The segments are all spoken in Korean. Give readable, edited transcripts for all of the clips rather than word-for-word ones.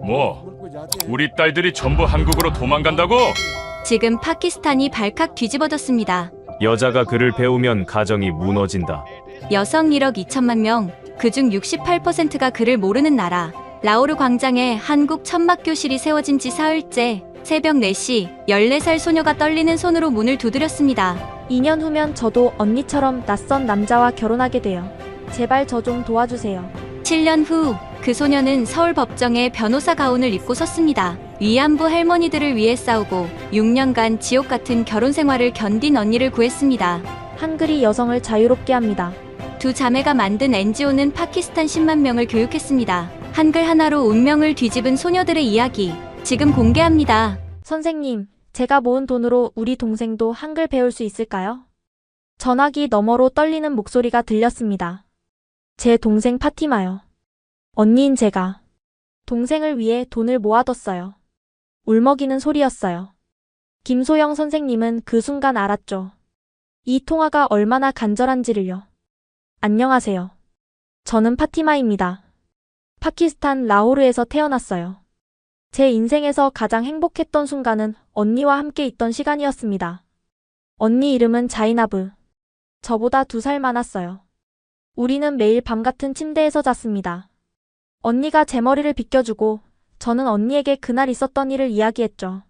뭐, 우리 딸들이 전부 한국으로 도망간다고? 지금 파키스탄이 발칵 뒤집어졌습니다. 여자가 글을 배우면 가정이 무너진다. 여성 1억 2천만 명, 그중 68%가 글을 모르는 나라. 라오르 광장에 한국 천막 교실이 세워진 지 사흘째, 새벽 4시, 14살 소녀가 떨리는 손으로 문을 두드렸습니다. 2년 후면 저도 언니처럼 낯선 남자와 결혼하게 돼요. 제발 저 좀 도와주세요. 7년 후, 그 소녀는 서울 법정에 변호사 가운을 입고 섰습니다. 위안부 할머니들을 위해 싸우고 6년간 지옥 같은 결혼 생활을 견딘 언니를 구했습니다. 한글이 여성을 자유롭게 합니다. 두 자매가 만든 NGO는 파키스탄 10만 명을 교육했습니다. 한글 하나로 운명을 뒤집은 소녀들의 이야기, 지금 공개합니다. 선생님, 제가 모은 돈으로 우리 동생도 한글 배울 수 있을까요? 전화기 너머로 떨리는 목소리가 들렸습니다. 제 동생 파티마요. 언니인 제가 동생을 위해 돈을 모아뒀어요. 울먹이는 소리였어요. 김소영 선생님은 그 순간 알았죠. 이 통화가 얼마나 간절한지를요. 안녕하세요. 저는 파티마입니다. 파키스탄 라호르에서 태어났어요. 제 인생에서 가장 행복했던 순간은 언니와 함께 있던 시간이었습니다. 언니 이름은 자이나브. 저보다 2살 많았어요. 우리는 매일 밤 같은 침대에서 잤습니다. 언니가 제 머리를 빗겨주고 저는 언니에게 그날 있었던 일을 이야기했죠.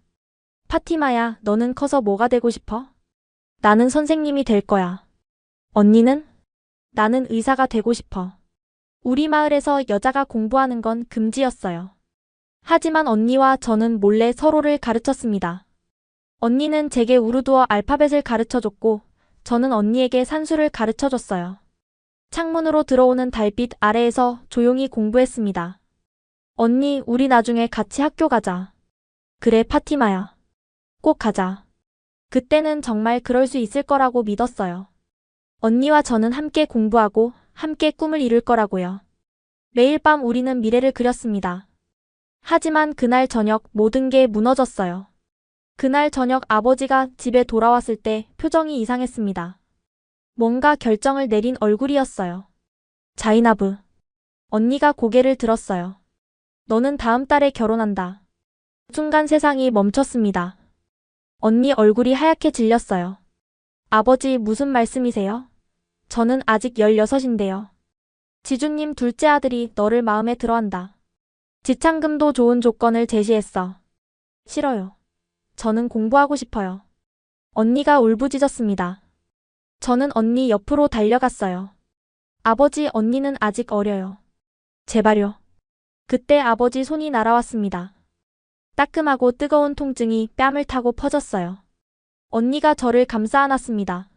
파티마야, 너는 커서 뭐가 되고 싶어? 나는 선생님이 될 거야. 언니는? 나는 의사가 되고 싶어. 우리 마을에서 여자가 공부하는 건 금지였어요. 하지만 언니와 저는 몰래 서로를 가르쳤습니다. 언니는 제게 우르두어 알파벳을 가르쳐줬고 저는 언니에게 산수를 가르쳐줬어요. 창문으로 들어오는 달빛 아래에서 조용히 공부했습니다. 언니, 우리 나중에 같이 학교 가자. 그래, 파티마야. 꼭 가자. 그때는 정말 그럴 수 있을 거라고 믿었어요. 언니와 저는 함께 공부하고 함께 꿈을 이룰 거라고요. 매일 밤 우리는 미래를 그렸습니다. 하지만 그날 저녁 모든 게 무너졌어요. 그날 저녁 아버지가 집에 돌아왔을 때 표정이 이상했습니다. 뭔가 결정을 내린 얼굴이었어요. 자이나브. 언니가 고개를 들었어요. 너는 다음 달에 결혼한다. 순간 세상이 멈췄습니다. 언니 얼굴이 하얗게 질렸어요. 아버지, 무슨 말씀이세요? 저는 아직 16인데요. 지주님 둘째 아들이 너를 마음에 들어한다. 지창금도 좋은 조건을 제시했어. 싫어요. 저는 공부하고 싶어요. 언니가 울부짖었습니다. 저는 언니 옆으로 달려갔어요. 아버지, 언니는 아직 어려요. 제발요. 그때 아버지 손이 날아왔습니다. 따끔하고 뜨거운 통증이 뺨을 타고 퍼졌어요. 언니가 저를 감싸 안았습니다.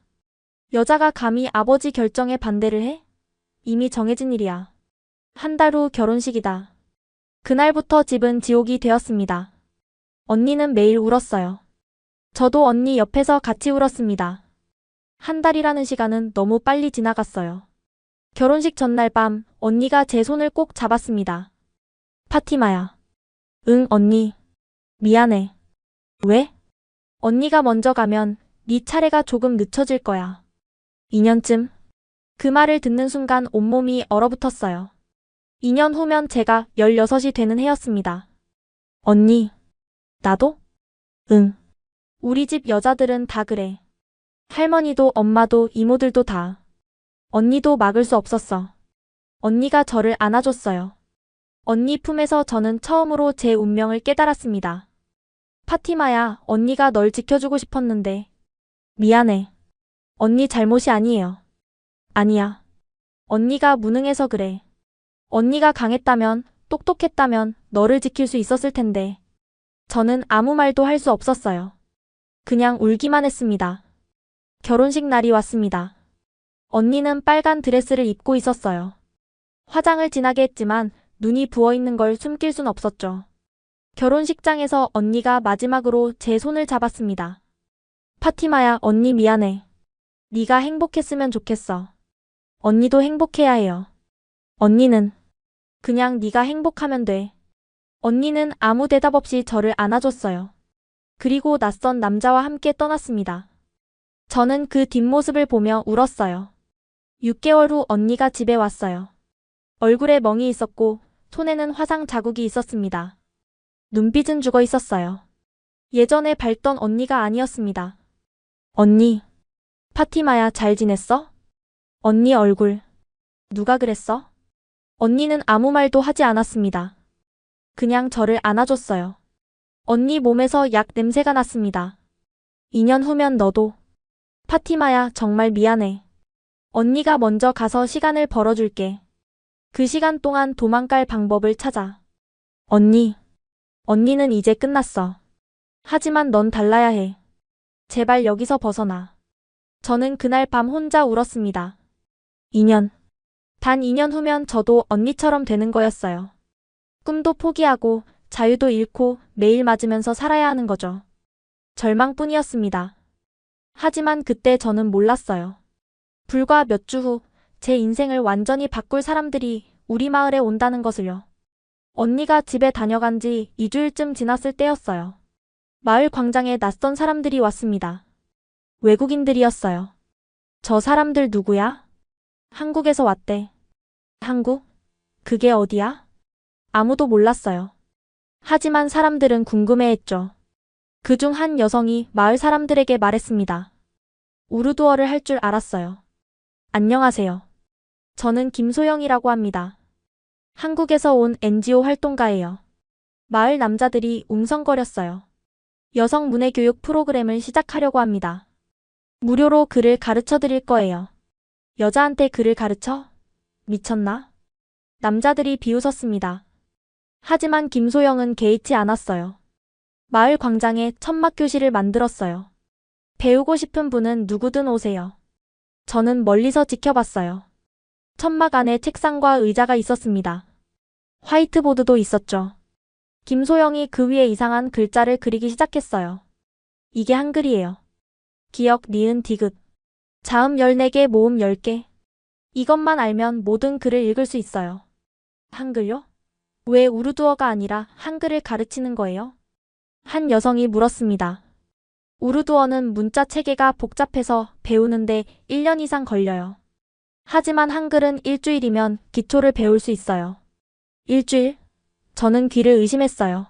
여자가 감히 아버지 결정에 반대를 해? 이미 정해진 일이야. 한 달 후 결혼식이다. 그날부터 집은 지옥이 되었습니다. 언니는 매일 울었어요. 저도 언니 옆에서 같이 울었습니다. 한 달이라는 시간은 너무 빨리 지나갔어요. 결혼식 전날 밤 언니가 제 손을 꼭 잡았습니다. 파티마야. 응, 언니. 미안해. 왜? 언니가 먼저 가면 네 차례가 조금 늦춰질 거야. 2년쯤. 그 말을 듣는 순간 온몸이 얼어붙었어요. 2년 후면 제가 16이 되는 해였습니다. 언니. 나도? 응. 우리 집 여자들은 다 그래. 할머니도 엄마도 이모들도 다. 언니도 막을 수 없었어. 언니가 저를 안아줬어요. 언니 품에서 저는 처음으로 제 운명을 깨달았습니다. 파티마야, 언니가 널 지켜주고 싶었는데. 미안해. 언니 잘못이 아니에요. 아니야. 언니가 무능해서 그래. 언니가 강했다면, 똑똑했다면 너를 지킬 수 있었을 텐데. 저는 아무 말도 할 수 없었어요. 그냥 울기만 했습니다. 결혼식 날이 왔습니다. 언니는 빨간 드레스를 입고 있었어요. 화장을 진하게 했지만 눈이 부어있는 걸 숨길 순 없었죠. 결혼식장에서 언니가 마지막으로 제 손을 잡았습니다. 파티마야, 언니 미안해. 네가 행복했으면 좋겠어. 언니도 행복해야 해요. 언니는 그냥 네가 행복하면 돼. 언니는 아무 대답 없이 저를 안아줬어요. 그리고 낯선 남자와 함께 떠났습니다. 저는 그 뒷모습을 보며 울었어요. 6개월 후 언니가 집에 왔어요. 얼굴에 멍이 있었고 손에는 화상 자국이 있었습니다. 눈빛은 죽어 있었어요. 예전에 밟던 언니가 아니었습니다. 언니, 파티마야 잘 지냈어? 언니 얼굴. 누가 그랬어? 언니는 아무 말도 하지 않았습니다. 그냥 저를 안아줬어요. 언니 몸에서 약 냄새가 났습니다. 2년 후면 너도. 파티마야 정말 미안해. 언니가 먼저 가서 시간을 벌어줄게. 그 시간 동안 도망갈 방법을 찾아. 언니는 이제 끝났어. 하지만 넌 달라야 해. 제발 여기서 벗어나. 저는 그날 밤 혼자 울었습니다. 2년. 단 2년 후면 저도 언니처럼 되는 거였어요. 꿈도 포기하고 자유도 잃고 매일 맞으면서 살아야 하는 거죠. 절망뿐이었습니다. 하지만 그때 저는 몰랐어요. 불과 몇 주 후 제 인생을 완전히 바꿀 사람들이 우리 마을에 온다는 것을요. 언니가 집에 다녀간 지 2주일쯤 지났을 때였어요. 마을 광장에 낯선 사람들이 왔습니다. 외국인들이었어요. 저 사람들 누구야? 한국에서 왔대. 한국? 그게 어디야? 아무도 몰랐어요. 하지만 사람들은 궁금해했죠. 그중 한 여성이 마을 사람들에게 말했습니다. 우르두어를 할 줄 알았어요. 안녕하세요. 저는 김소영이라고 합니다. 한국에서 온 NGO 활동가예요. 마을 남자들이 웅성거렸어요. 여성 문해교육 프로그램을 시작하려고 합니다. 무료로 글을 가르쳐 드릴 거예요. 여자한테 글을 가르쳐? 미쳤나? 남자들이 비웃었습니다. 하지만 김소영은 개의치 않았어요. 마을 광장에 천막교실을 만들었어요. 배우고 싶은 분은 누구든 오세요. 저는 멀리서 지켜봤어요. 천막 안에 책상과 의자가 있었습니다. 화이트보드도 있었죠. 김소영이 그 위에 이상한 글자를 그리기 시작했어요. 이게 한글이에요. 기역, 니은, 디귿. 자음 14개, 모음 10개. 이것만 알면 모든 글을 읽을 수 있어요. 한글요? 왜 우르두어가 아니라 한글을 가르치는 거예요? 한 여성이 물었습니다. 우르두어는 문자 체계가 복잡해서 배우는데 1년 이상 걸려요. 하지만 한글은 일주일이면 기초를 배울 수 있어요. 일주일? 저는 귀를 의심했어요.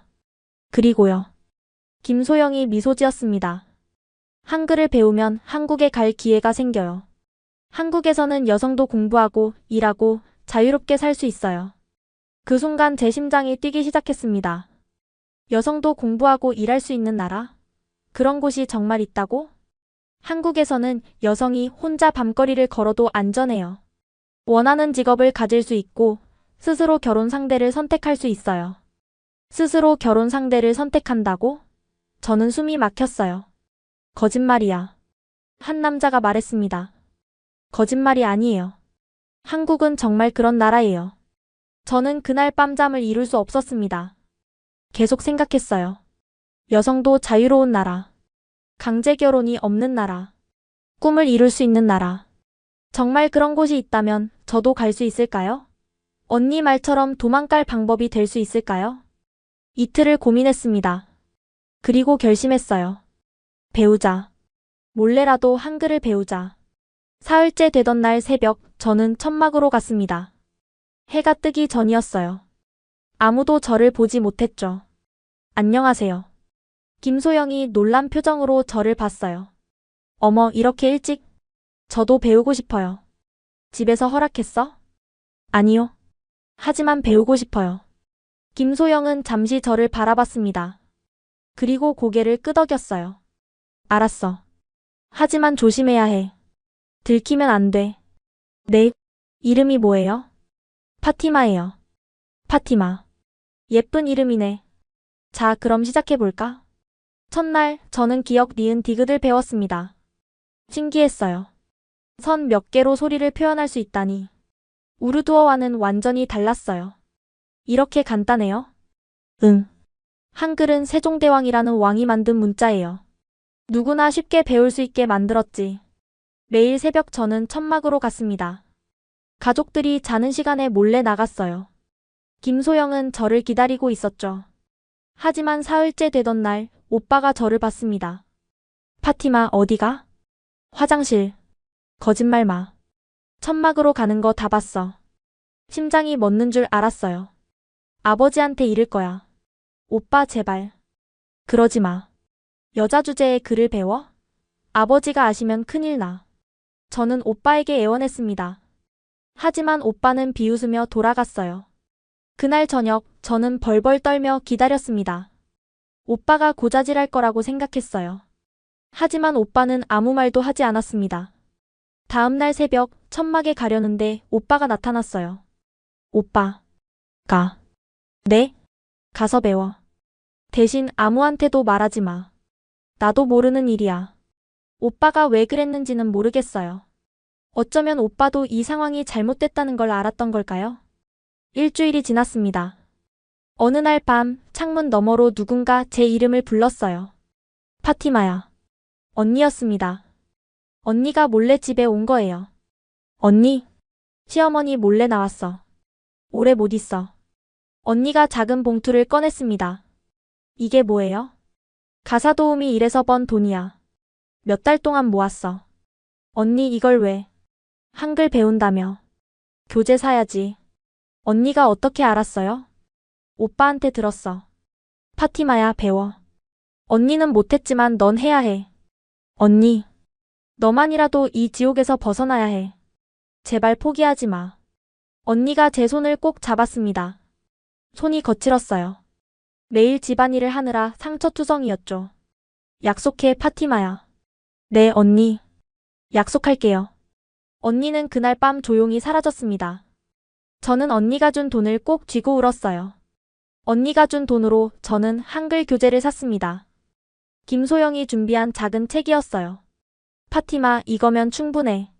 그리고요. 김소영이 미소 지었습니다. 한글을 배우면 한국에 갈 기회가 생겨요. 한국에서는 여성도 공부하고 일하고 자유롭게 살 수 있어요. 그 순간 제 심장이 뛰기 시작했습니다. 여성도 공부하고 일할 수 있는 나라? 그런 곳이 정말 있다고? 한국에서는 여성이 혼자 밤거리를 걸어도 안전해요. 원하는 직업을 가질 수 있고 스스로 결혼 상대를 선택할 수 있어요. 스스로 결혼 상대를 선택한다고? 저는 숨이 막혔어요. 거짓말이야. 한 남자가 말했습니다. 거짓말이 아니에요. 한국은 정말 그런 나라예요. 저는 그날 밤 잠을 이룰 수 없었습니다. 계속 생각했어요. 여성도 자유로운 나라. 강제 결혼이 없는 나라. 꿈을 이룰 수 있는 나라. 정말 그런 곳이 있다면 저도 갈 수 있을까요? 언니 말처럼 도망갈 방법이 될 수 있을까요? 이틀을 고민했습니다. 그리고 결심했어요. 배우자. 몰래라도 한글을 배우자. 사흘째 되던 날 새벽 저는 천막으로 갔습니다. 해가 뜨기 전이었어요. 아무도 저를 보지 못했죠. 안녕하세요. 김소영이 놀란 표정으로 저를 봤어요. 어머, 이렇게 일찍? 저도 배우고 싶어요. 집에서 허락했어? 아니요. 하지만 배우고 싶어요. 김소영은 잠시 저를 바라봤습니다. 그리고 고개를 끄덕였어요. 알았어. 하지만 조심해야 해. 들키면 안 돼. 네. 이름이 뭐예요? 파티마예요. 파티마. 예쁜 이름이네. 자, 그럼 시작해볼까? 첫날 저는 기역, 니은, 디귿을 배웠습니다. 신기했어요. 선 몇 개로 소리를 표현할 수 있다니. 우르두어와는 완전히 달랐어요. 이렇게 간단해요? 응. 한글은 세종대왕이라는 왕이 만든 문자예요. 누구나 쉽게 배울 수 있게 만들었지. 매일 새벽 저는 천막으로 갔습니다. 가족들이 자는 시간에 몰래 나갔어요. 김소영은 저를 기다리고 있었죠. 하지만 사흘째 되던 날 오빠가 저를 봤습니다. 파티마 어디가? 화장실. 거짓말 마. 천막으로 가는 거 다 봤어. 심장이 멎는 줄 알았어요. 아버지한테 이를 거야. 오빠 제발. 그러지 마. 여자 주제에 글을 배워? 아버지가 아시면 큰일 나. 저는 오빠에게 애원했습니다. 하지만 오빠는 비웃으며 돌아갔어요. 그날 저녁 저는 벌벌 떨며 기다렸습니다. 오빠가 고자질할 거라고 생각했어요. 하지만 오빠는 아무 말도 하지 않았습니다. 다음날 새벽 천막에 가려는데 오빠가 나타났어요. 오빠. 가. 네? 가서 배워. 대신 아무한테도 말하지 마. 나도 모르는 일이야. 오빠가 왜 그랬는지는 모르겠어요. 어쩌면 오빠도 이 상황이 잘못됐다는 걸 알았던 걸까요? 일주일이 지났습니다. 어느 날 밤 창문 너머로 누군가 제 이름을 불렀어요. 파티마야. 언니였습니다. 언니가 몰래 집에 온 거예요. 언니? 시어머니 몰래 나왔어. 오래 못 있어. 언니가 작은 봉투를 꺼냈습니다. 이게 뭐예요? 가사 도우미 일해서 번 돈이야. 몇 달 동안 모았어. 언니 이걸 왜? 한글 배운다며. 교재 사야지. 언니가 어떻게 알았어요? 오빠한테 들었어. 파티마야 배워. 언니는 못했지만 넌 해야 해. 언니. 너만이라도 이 지옥에서 벗어나야 해. 제발 포기하지 마. 언니가 제 손을 꼭 잡았습니다. 손이 거칠었어요. 매일 집안일을 하느라 상처투성이었죠. 약속해 파티마야. 네 언니. 약속할게요. 언니는 그날 밤 조용히 사라졌습니다. 저는 언니가 준 돈을 꼭 쥐고 울었어요. 언니가 준 돈으로 저는 한글 교재를 샀습니다. 김소영이 준비한 작은 책이었어요. 파티마 이거면 충분해.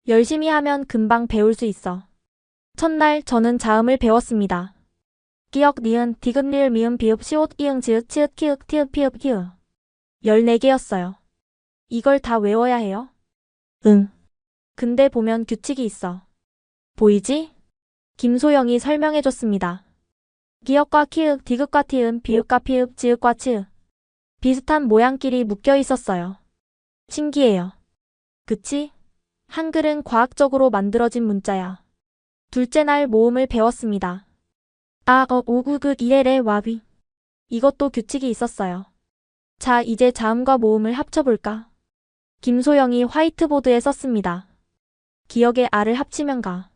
열심히 하면 금방 배울 수 있어. 첫날 저는 자음을 배웠습니다. 기역 니은 디귿 리을 미음 비읍 시옷 이응 지읒 치읒 키읔 티읒 피읍 히읗 14개였어요. 이걸 다 외워야 해요? 응. 근데 보면 규칙이 있어. 보이지? 김소영이 설명해줬습니다. 기역과 키읔, 디귿과 티은, 비읍과 피읍, 지읒과 치읒. 비슷한 모양끼리 묶여 있었어요. 신기해요. 그치? 한글은 과학적으로 만들어진 문자야. 둘째 날 모음을 배웠습니다. 아, 오구긋 이레레 와비. 이것도 규칙이 있었어요. 자, 이제 자음과 모음을 합쳐볼까? 김소영이 화이트보드에 썼습니다. 기역의 아를 합치면 가.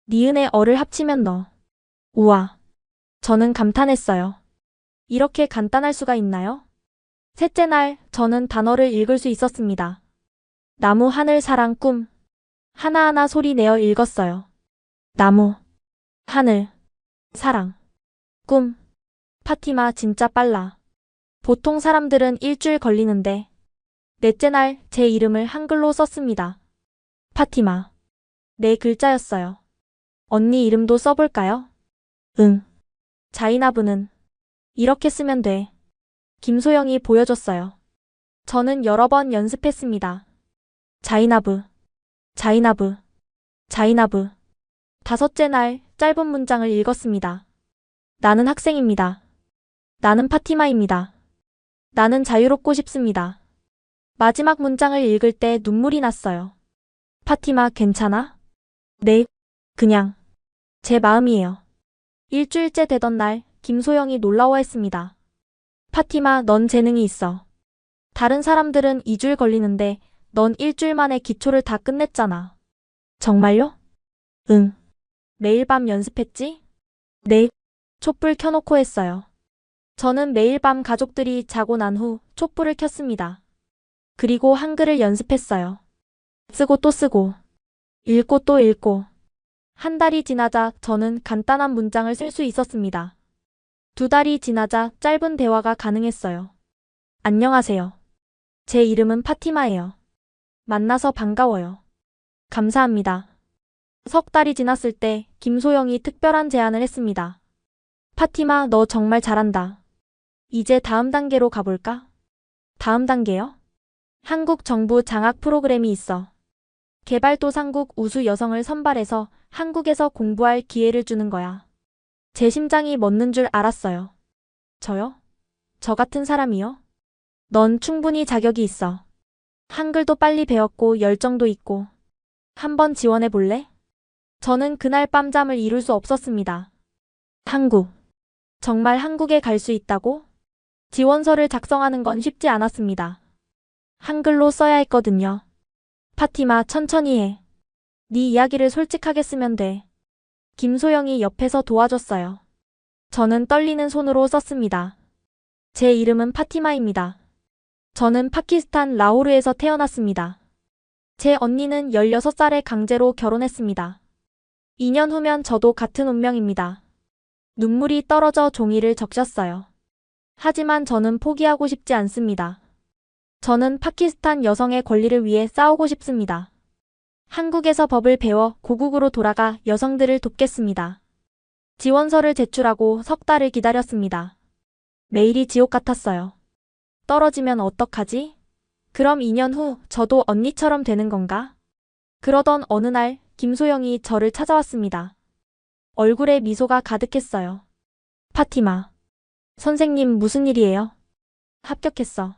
니은의 어를 합치면 너. 우와. 저는 감탄했어요. 이렇게 간단할 수가 있나요? 셋째 날, 저는 단어를 읽을 수 있었습니다. 나무, 하늘, 사랑, 꿈. 하나하나 소리 내어 읽었어요. 나무, 하늘, 사랑, 꿈. 파티마 진짜 빨라. 보통 사람들은 일주일 걸리는데. 넷째 날, 제 이름을 한글로 썼습니다. 파티마. 네 글자였어요. 언니 이름도 써볼까요? 응. 자이나브는 이렇게 쓰면 돼. 김소영이 보여줬어요. 저는 여러 번 연습했습니다. 자이나브, 자이나브, 자이나브. 다섯째 날 짧은 문장을 읽었습니다. 나는 학생입니다. 나는 파티마입니다. 나는 자유롭고 싶습니다. 마지막 문장을 읽을 때 눈물이 났어요. 파티마 괜찮아? 네, 그냥 제 마음이에요. 일주일째 되던 날 김소영이 놀라워했습니다. 파티마 넌 재능이 있어. 다른 사람들은 2주일 걸리는데 넌 일주일 만에 기초를 다 끝냈잖아. 정말요? 응. 매일 밤 연습했지? 네. 촛불 켜놓고 했어요. 저는 매일 밤 가족들이 자고 난 후 촛불을 켰습니다. 그리고 한글을 연습했어요. 쓰고 또 쓰고, 읽고 또 읽고. 한 달이 지나자 저는 간단한 문장을 쓸 수 있었습니다. 2달이 지나자 짧은 대화가 가능했어요. 안녕하세요. 제 이름은 파티마예요. 만나서 반가워요. 감사합니다. 석 달이 지났을 때 김소영이 특별한 제안을 했습니다. 파티마, 너 정말 잘한다. 이제 다음 단계로 가볼까? 다음 단계요? 한국 정부 장학 프로그램이 있어. 개발도상국 우수 여성을 선발해서 한국에서 공부할 기회를 주는 거야. 제 심장이 멎는 줄 알았어요. 저요? 저 같은 사람이요? 넌 충분히 자격이 있어. 한글도 빨리 배웠고 열정도 있고. 한번 지원해 볼래? 저는 그날 밤 잠을 이룰 수 없었습니다. 한국. 정말 한국에 갈 수 있다고? 지원서를 작성하는 건 쉽지 않았습니다. 한글로 써야 했거든요. 파티마, 천천히 해. 네 이야기를 솔직하게 쓰면 돼. 김소영이 옆에서 도와줬어요. 저는 떨리는 손으로 썼습니다. 제 이름은 파티마입니다. 저는 파키스탄 라호르에서 태어났습니다. 제 언니는 16살에 강제로 결혼했습니다. 2년 후면 저도 같은 운명입니다. 눈물이 떨어져 종이를 적셨어요. 하지만 저는 포기하고 싶지 않습니다. 저는 파키스탄 여성의 권리를 위해 싸우고 싶습니다. 한국에서 법을 배워 고국으로 돌아가 여성들을 돕겠습니다. 지원서를 제출하고 석 달을 기다렸습니다. 매일이 지옥 같았어요. 떨어지면 어떡하지? 그럼 2년 후 저도 언니처럼 되는 건가? 그러던 어느 날 김소영이 저를 찾아왔습니다. 얼굴에 미소가 가득했어요. 파티마. 선생님 무슨 일이에요? 합격했어.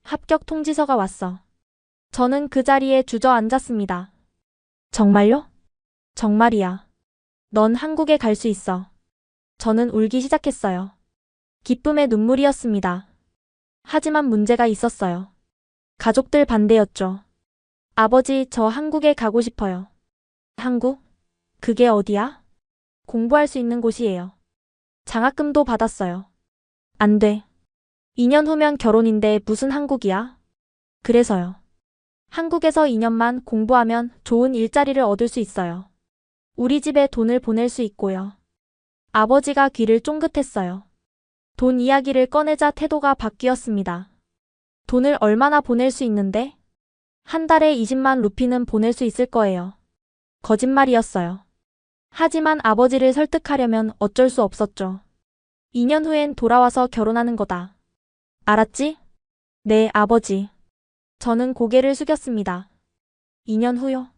합격 통지서가 왔어. 저는 그 자리에 주저앉았습니다. 정말요? 정말이야. 넌 한국에 갈 수 있어. 저는 울기 시작했어요. 기쁨의 눈물이었습니다. 하지만 문제가 있었어요. 가족들 반대였죠. 아버지, 저 한국에 가고 싶어요. 한국? 그게 어디야? 공부할 수 있는 곳이에요. 장학금도 받았어요. 안 돼. 2년 후면 결혼인데 무슨 한국이야? 그래서요. 한국에서 2년만 공부하면 좋은 일자리를 얻을 수 있어요. 우리 집에 돈을 보낼 수 있고요. 아버지가 귀를 쫑긋했어요. 돈 이야기를 꺼내자 태도가 바뀌었습니다. 돈을 얼마나 보낼 수 있는데? 한 달에 20만 루피는 보낼 수 있을 거예요. 거짓말이었어요. 하지만 아버지를 설득하려면 어쩔 수 없었죠. 2년 후엔 돌아와서 결혼하는 거다. 알았지? 네, 아버지. 저는 고개를 숙였습니다. 2년 후요?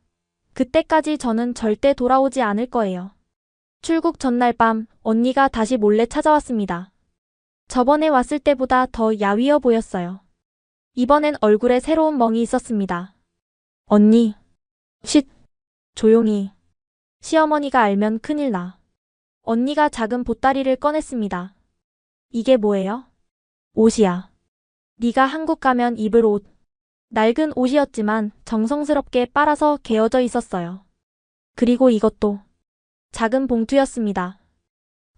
그때까지 저는 절대 돌아오지 않을 거예요. 출국 전날 밤 언니가 다시 몰래 찾아왔습니다. 저번에 왔을 때보다 더 야위어 보였어요. 이번엔 얼굴에 새로운 멍이 있었습니다. 언니. 쉿. 조용히. 시어머니가 알면 큰일 나. 언니가 작은 보따리를 꺼냈습니다. 이게 뭐예요? 옷이야. 네가 한국 가면 입을 옷. 낡은 옷이었지만 정성스럽게 빨아서 개어져 있었어요. 그리고 이것도 작은 봉투였습니다.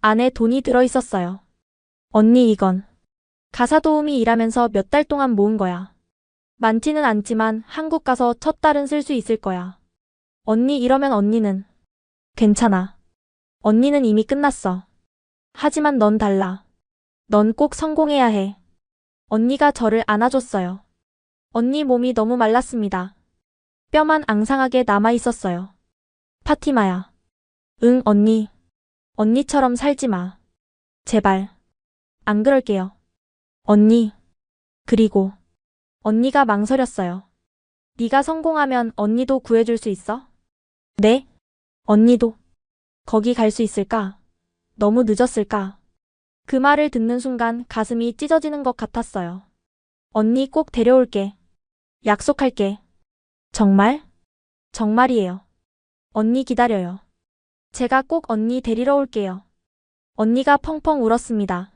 안에 돈이 들어 있었어요. 언니 이건 가사 도우미 일하면서 몇 달 동안 모은 거야. 많지는 않지만 한국 가서 첫 달은 쓸 수 있을 거야. 언니 이러면 언니는 괜찮아. 언니는 이미 끝났어. 하지만 넌 달라. 넌 꼭 성공해야 해. 언니가 저를 안아줬어요. 언니 몸이 너무 말랐습니다. 뼈만 앙상하게 남아 있었어요. 파티마야. 응, 언니. 언니처럼 살지 마. 제발. 안 그럴게요. 언니. 그리고 언니가 망설였어요. 네가 성공하면 언니도 구해줄 수 있어? 네? 언니도. 거기 갈 수 있을까? 너무 늦었을까? 그 말을 듣는 순간 가슴이 찢어지는 것 같았어요. 언니 꼭 데려올게. 약속할게. 정말? 정말이에요. 언니 기다려요. 제가 꼭 언니 데리러 올게요. 언니가 펑펑 울었습니다.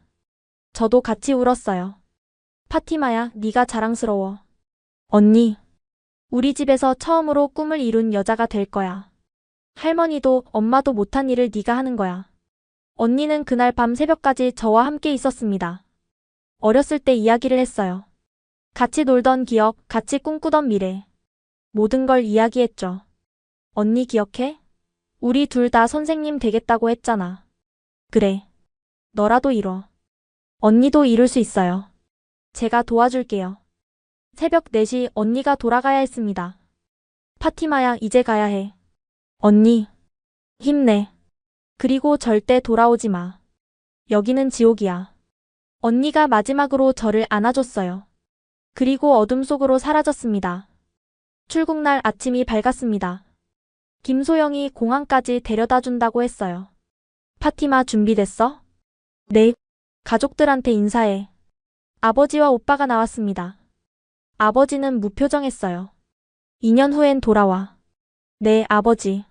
저도 같이 울었어요. 파티마야, 네가 자랑스러워. 언니. 우리 집에서 처음으로 꿈을 이룬 여자가 될 거야. 할머니도 엄마도 못한 일을 네가 하는 거야. 언니는 그날 밤 새벽까지 저와 함께 있었습니다. 어렸을 때 이야기를 했어요. 같이 놀던 기억, 같이 꿈꾸던 미래. 모든 걸 이야기했죠. 언니 기억해? 우리 둘 다 선생님 되겠다고 했잖아. 그래. 너라도 이뤄. 언니도 이룰 수 있어요. 제가 도와줄게요. 새벽 4시 언니가 돌아가야 했습니다. 파티마야, 이제 가야 해. 언니. 힘내. 그리고 절대 돌아오지 마. 여기는 지옥이야. 언니가 마지막으로 저를 안아줬어요. 그리고 어둠 속으로 사라졌습니다. 출국날 아침이 밝았습니다. 김소영이 공항까지 데려다 준다고 했어요. 파티마 준비됐어? 네. 가족들한테 인사해. 아버지와 오빠가 나왔습니다. 아버지는 무표정했어요. 2년 후엔 돌아와. 네, 아버지.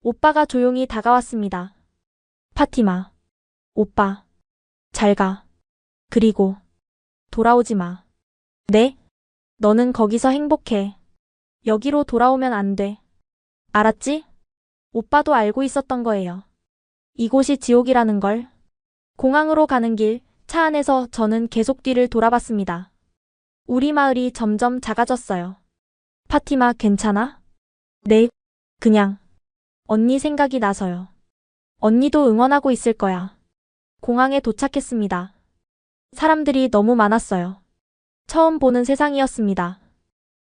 오빠가 조용히 다가왔습니다. 파티마. 오빠. 잘 가. 그리고 돌아오지 마. 네? 너는 거기서 행복해. 여기로 돌아오면 안 돼. 알았지? 오빠도 알고 있었던 거예요. 이곳이 지옥이라는 걸. 공항으로 가는 길, 차 안에서 저는 계속 뒤를 돌아봤습니다. 우리 마을이 점점 작아졌어요. 파티마, 괜찮아? 네, 그냥. 언니 생각이 나서요. 언니도 응원하고 있을 거야. 공항에 도착했습니다. 사람들이 너무 많았어요. 처음 보는 세상이었습니다.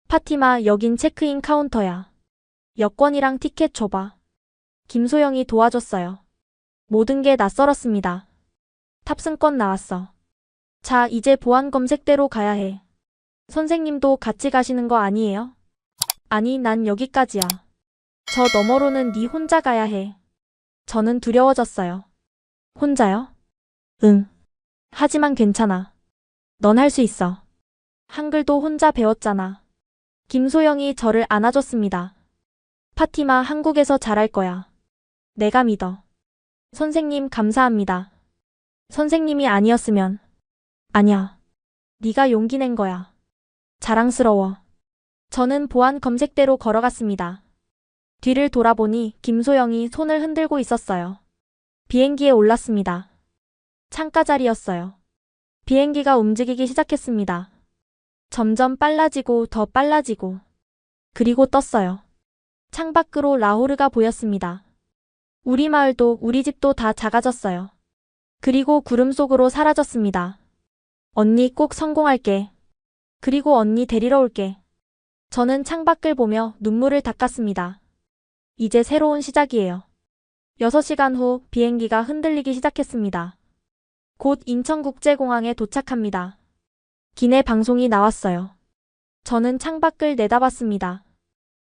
파티마, 여긴 체크인 카운터야. 여권이랑 티켓 줘봐. 김소영이 도와줬어요. 모든 게 낯설었습니다. 탑승권 나왔어. 자, 이제 보안 검색대로 가야 해. 선생님도 같이 가시는 거 아니에요? 아니, 난 여기까지야. 저 너머로는 네 혼자 가야 해. 저는 두려워졌어요. 혼자요? 응. 하지만 괜찮아. 넌 할 수 있어. 한글도 혼자 배웠잖아. 김소영이 저를 안아줬습니다. 파티마, 한국에서 잘할 거야. 내가 믿어. 선생님, 감사합니다. 선생님이 아니었으면. 아니야. 네가 용기 낸 거야. 자랑스러워. 저는 보안 검색대로 걸어갔습니다. 뒤를 돌아보니 김소영이 손을 흔들고 있었어요. 비행기에 올랐습니다. 창가 자리였어요. 비행기가 움직이기 시작했습니다. 점점 빨라지고 더 빨라지고. 그리고 떴어요. 창밖으로 라호르가 보였습니다. 우리 마을도 우리 집도 다 작아졌어요. 그리고 구름 속으로 사라졌습니다. 언니 꼭 성공할게. 그리고 언니 데리러 올게. 저는 창밖을 보며 눈물을 닦았습니다. 이제 새로운 시작이에요. 6시간 후 비행기가 흔들리기 시작했습니다. 곧 인천국제공항에 도착합니다. 기내 방송이 나왔어요. 저는 창밖을 내다봤습니다.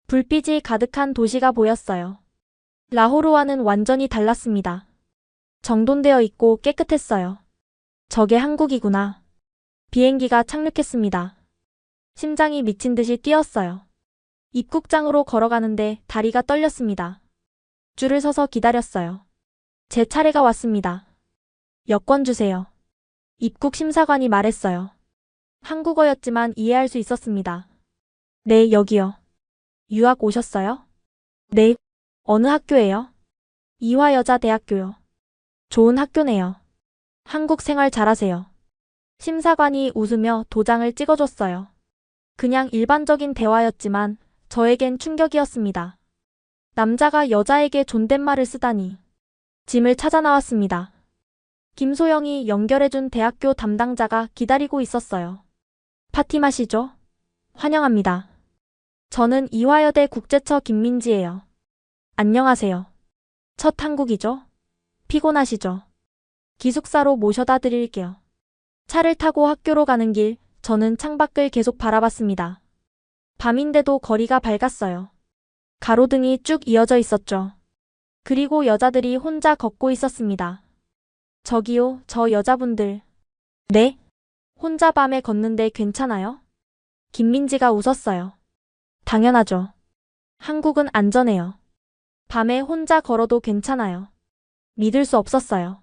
불빛이 가득한 도시가 보였어요. 라호르와는 완전히 달랐습니다. 정돈되어 있고 깨끗했어요. 저게 한국이구나. 비행기가 착륙했습니다. 심장이 미친 듯이 뛰었어요. 입국장으로 걸어가는데 다리가 떨렸습니다. 줄을 서서 기다렸어요. 제 차례가 왔습니다. 여권 주세요. 입국 심사관이 말했어요. 한국어였지만 이해할 수 있었습니다. 네, 여기요. 유학 오셨어요? 네. 어느 학교예요? 이화여자대학교요. 좋은 학교네요. 한국 생활 잘하세요. 심사관이 웃으며 도장을 찍어줬어요. 그냥 일반적인 대화였지만 저에겐 충격이었습니다. 남자가 여자에게 존댓말을 쓰다니. 짐을 찾아 나왔습니다. 김소영이 연결해준 대학교 담당자가 기다리고 있었어요. 파티마시죠? 환영합니다. 저는 이화여대 국제처 김민지예요. 안녕하세요. 첫 한국이죠? 피곤하시죠? 기숙사로 모셔다 드릴게요. 차를 타고 학교로 가는 길, 저는 창밖을 계속 바라봤습니다. 밤인데도 거리가 밝았어요. 가로등이 쭉 이어져 있었죠. 그리고 여자들이 혼자 걷고 있었습니다. 저기요, 저 여자분들. 네? 혼자 밤에 걷는데 괜찮아요? 김민지가 웃었어요. 당연하죠. 한국은 안전해요. 밤에 혼자 걸어도 괜찮아요. 믿을 수 없었어요.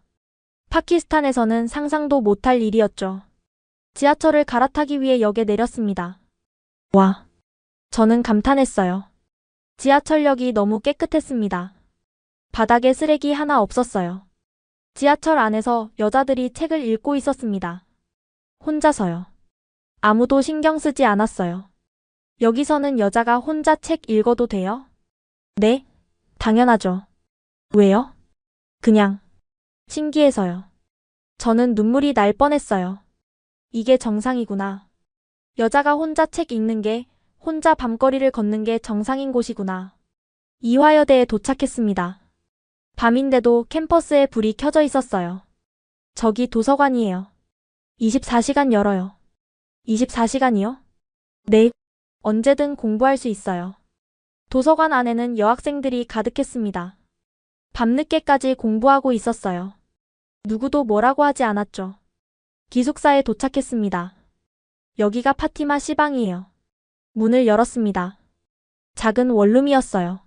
파키스탄에서는 상상도 못할 일이었죠. 지하철을 갈아타기 위해 역에 내렸습니다. 와. 저는 감탄했어요. 지하철역이 너무 깨끗했습니다. 바닥에 쓰레기 하나 없었어요. 지하철 안에서 여자들이 책을 읽고 있었습니다. 혼자서요. 아무도 신경 쓰지 않았어요. 여기서는 여자가 혼자 책 읽어도 돼요? 네, 당연하죠. 왜요? 그냥 신기해서요. 저는 눈물이 날 뻔했어요. 이게 정상이구나. 여자가 혼자 책 읽는 게, 혼자 밤거리를 걷는 게 정상인 곳이구나. 이화여대에 도착했습니다. 밤인데도 캠퍼스에 불이 켜져 있었어요. 저기 도서관이에요. 24시간 열어요. 24시간이요? 네. 언제든 공부할 수 있어요. 도서관 안에는 여학생들이 가득했습니다. 밤늦게까지 공부하고 있었어요. 누구도 뭐라고 하지 않았죠. 기숙사에 도착했습니다. 여기가 파티마 씨방이에요. 문을 열었습니다. 작은 원룸이었어요.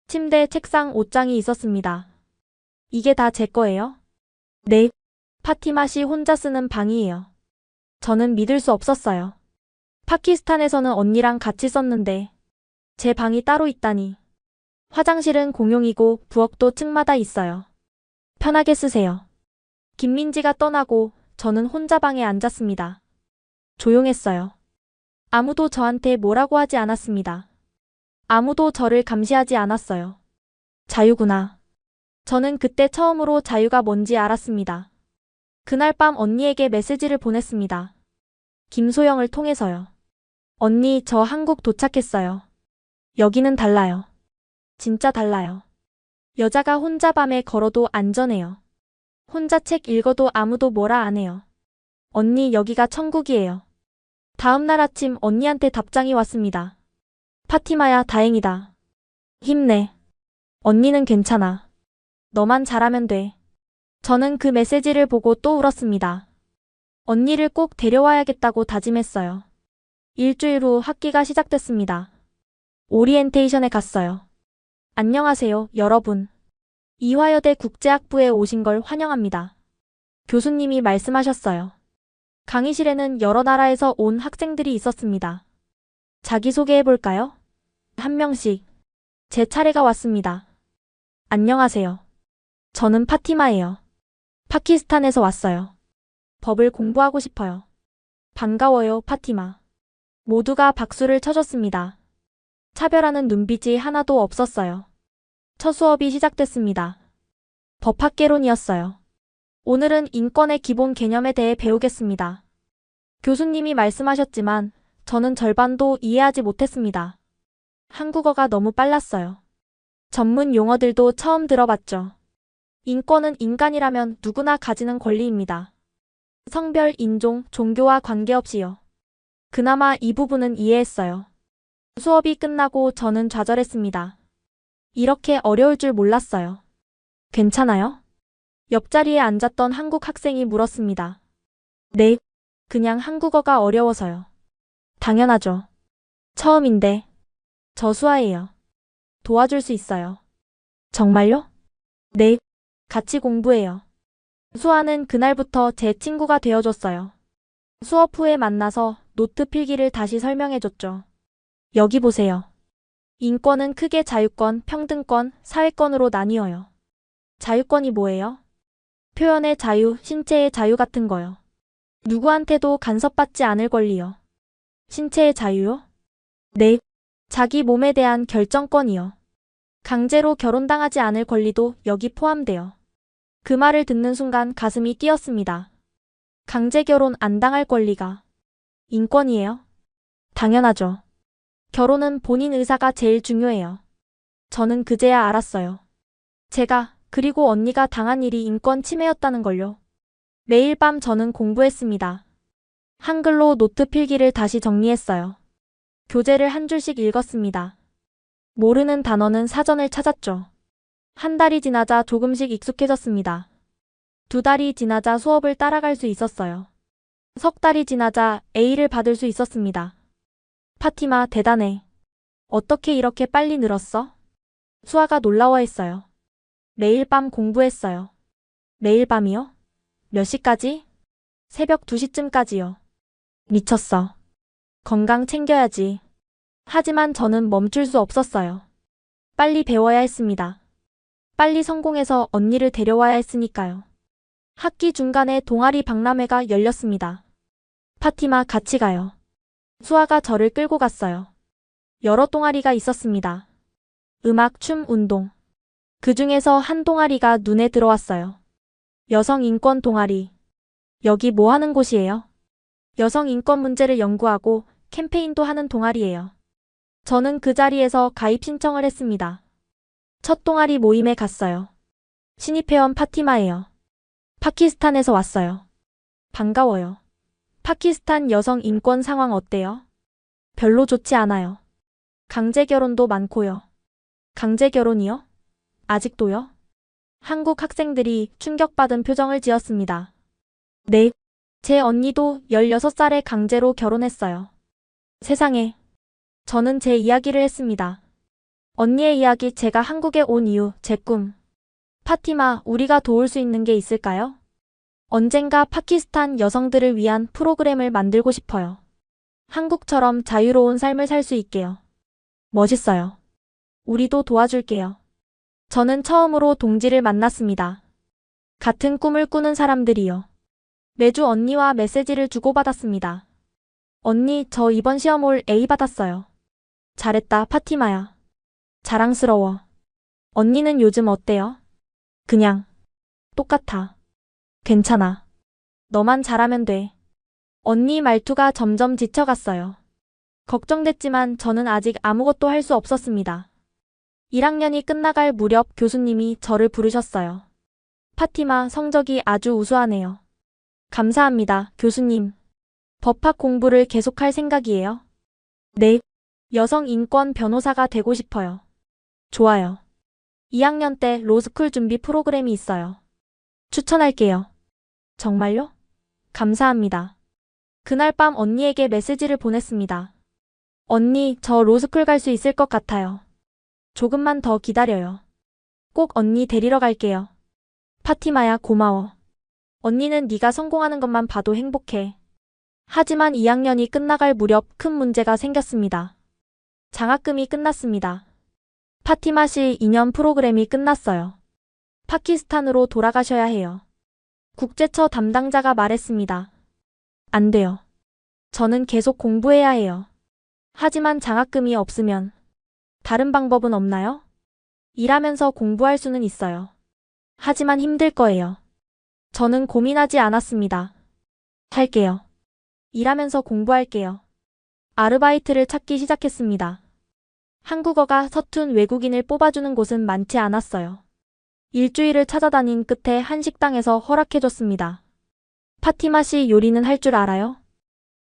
침대, 책상, 옷장이 있었습니다. 이게 다 제 거예요? 네. 파티마 씨 혼자 쓰는 방이에요. 저는 믿을 수 없었어요. 파키스탄에서는 언니랑 같이 썼는데 제 방이 따로 있다니. 화장실은 공용이고 부엌도 층마다 있어요. 편하게 쓰세요. 김민지가 떠나고 저는 혼자 방에 앉았습니다. 조용했어요. 아무도 저한테 뭐라고 하지 않았습니다. 아무도 저를 감시하지 않았어요. 자유구나. 저는 그때 처음으로 자유가 뭔지 알았습니다. 그날 밤 언니에게 메시지를 보냈습니다. 김소영을 통해서요. 언니, 저 한국 도착했어요. 여기는 달라요. 진짜 달라요. 여자가 혼자 밤에 걸어도 안전해요. 혼자 책 읽어도 아무도 뭐라 안 해요. 언니, 여기가 천국이에요. 다음 날 아침 언니한테 답장이 왔습니다. 파티마야, 다행이다. 힘내. 언니는 괜찮아. 너만 잘하면 돼. 저는 그 메시지를 보고 또 울었습니다. 언니를 꼭 데려와야겠다고 다짐했어요. 일주일 후 학기가 시작됐습니다. 오리엔테이션에 갔어요. 안녕하세요, 여러분. 이화여대 국제학부에 오신 걸 환영합니다. 교수님이 말씀하셨어요. 강의실에는 여러 나라에서 온 학생들이 있었습니다. 자기소개해볼까요? 한 명씩. 제 차례가 왔습니다. 안녕하세요. 저는 파티마예요. 파키스탄에서 왔어요. 법을 공부하고 싶어요. 반가워요, 파티마. 모두가 박수를 쳐줬습니다. 차별하는 눈빛이 하나도 없었어요. 첫 수업이 시작됐습니다. 법학개론이었어요. 오늘은 인권의 기본 개념에 대해 배우겠습니다. 교수님이 말씀하셨지만 저는 절반도 이해하지 못했습니다. 한국어가 너무 빨랐어요. 전문 용어들도 처음 들어봤죠. 인권은 인간이라면 누구나 가지는 권리입니다. 성별, 인종, 종교와 관계없이요. 그나마 이 부분은 이해했어요. 수업이 끝나고 저는 좌절했습니다. 이렇게 어려울 줄 몰랐어요. 괜찮아요? 옆자리에 앉았던 한국 학생이 물었습니다. 네, 그냥 한국어가 어려워서요. 당연하죠. 처음인데. 저 수아예요. 도와줄 수 있어요. 정말요? 네, 같이 공부해요. 수아는 그날부터 제 친구가 되어줬어요. 수업 후에 만나서 노트 필기를 다시 설명해줬죠. 여기 보세요. 인권은 크게 자유권, 평등권, 사회권으로 나뉘어요. 자유권이 뭐예요? 표현의 자유, 신체의 자유 같은 거요. 누구한테도 간섭받지 않을 권리요. 신체의 자유요? 네. 자기 몸에 대한 결정권이요. 강제로 결혼당하지 않을 권리도 여기 포함돼요. 그 말을 듣는 순간 가슴이 뛰었습니다. 강제 결혼 안 당할 권리가 인권이에요? 당연하죠. 결혼은 본인 의사가 제일 중요해요. 저는 그제야 알았어요. 그리고 언니가 당한 일이 인권 침해였다는 걸요. 매일 밤 저는 공부했습니다. 한글로 노트 필기를 다시 정리했어요. 교재를 한 줄씩 읽었습니다. 모르는 단어는 사전을 찾았죠. 한 달이 지나자 조금씩 익숙해졌습니다. 2달이 지나자 수업을 따라갈 수 있었어요. 3달이 지나자 A를 받을 수 있었습니다. 파티마, 대단해. 어떻게 이렇게 빨리 늘었어? 수아가 놀라워했어요. 매일 밤 공부했어요. 매일 밤이요? 몇 시까지? 새벽 2시쯤까지요. 미쳤어. 건강 챙겨야지. 하지만 저는 멈출 수 없었어요. 빨리 배워야 했습니다. 빨리 성공해서 언니를 데려와야 했으니까요. 학기 중간에 동아리 박람회가 열렸습니다. 파티마, 같이 가요. 수아가 저를 끌고 갔어요. 여러 동아리가 있었습니다. 음악, 춤, 운동. 그 중에서 한 동아리가 눈에 들어왔어요. 여성 인권 동아리. 여기 뭐 하는 곳이에요? 여성 인권 문제를 연구하고 캠페인도 하는 동아리예요. 저는 그 자리에서 가입 신청을 했습니다. 첫 동아리 모임에 갔어요. 신입회원 파티마예요. 파키스탄에서 왔어요. 반가워요. 파키스탄 여성 인권 상황 어때요? 별로 좋지 않아요. 강제 결혼도 많고요. 강제 결혼이요? 아직도요? 한국 학생들이 충격받은 표정을 지었습니다. 네, 제 언니도 16살에 강제로 결혼했어요. 세상에. 저는 제 이야기를 했습니다. 언니의 이야기, 제가 한국에 온 이유, 제 꿈. 파티마, 우리가 도울 수 있는 게 있을까요? 언젠가 파키스탄 여성들을 위한 프로그램을 만들고 싶어요. 한국처럼 자유로운 삶을 살 수 있게요. 멋있어요. 우리도 도와줄게요. 저는 처음으로 동지를 만났습니다. 같은 꿈을 꾸는 사람들이요. 매주 언니와 메시지를 주고받았습니다. 언니, 저 이번 시험 올 A 받았어요. 잘했다, 파티마야. 자랑스러워. 언니는 요즘 어때요? 그냥 똑같아. 괜찮아. 너만 잘하면 돼. 언니 말투가 점점 지쳐갔어요. 걱정됐지만 저는 아직 아무것도 할 수 없었습니다. 1학년이 끝나갈 무렵 교수님이 저를 부르셨어요. 파티마, 성적이 아주 우수하네요. 감사합니다, 교수님. 법학 공부를 계속할 생각이에요? 네. 여성 인권 변호사가 되고 싶어요. 좋아요. 2학년 때 로스쿨 준비 프로그램이 있어요. 추천할게요. 정말요? 감사합니다. 그날 밤 언니에게 메시지를 보냈습니다. 언니, 저 로스쿨 갈 수 있을 것 같아요. 조금만 더 기다려요. 꼭 언니 데리러 갈게요. 파티마야, 고마워. 언니는 네가 성공하는 것만 봐도 행복해. 하지만 2학년이 끝나갈 무렵 큰 문제가 생겼습니다. 장학금이 끝났습니다. 파티마 씨 2년 프로그램이 끝났어요. 파키스탄으로 돌아가셔야 해요. 국제처 담당자가 말했습니다. 안 돼요. 저는 계속 공부해야 해요. 하지만 장학금이 없으면 다른 방법은 없나요? 일하면서 공부할 수는 있어요. 하지만 힘들 거예요. 저는 고민하지 않았습니다. 할게요. 일하면서 공부할게요. 아르바이트를 찾기 시작했습니다. 한국어가 서툰 외국인을 뽑아주는 곳은 많지 않았어요. 일주일을 찾아다닌 끝에 한 식당에서 허락해줬습니다. 파티마 씨 요리는 할 줄 알아요?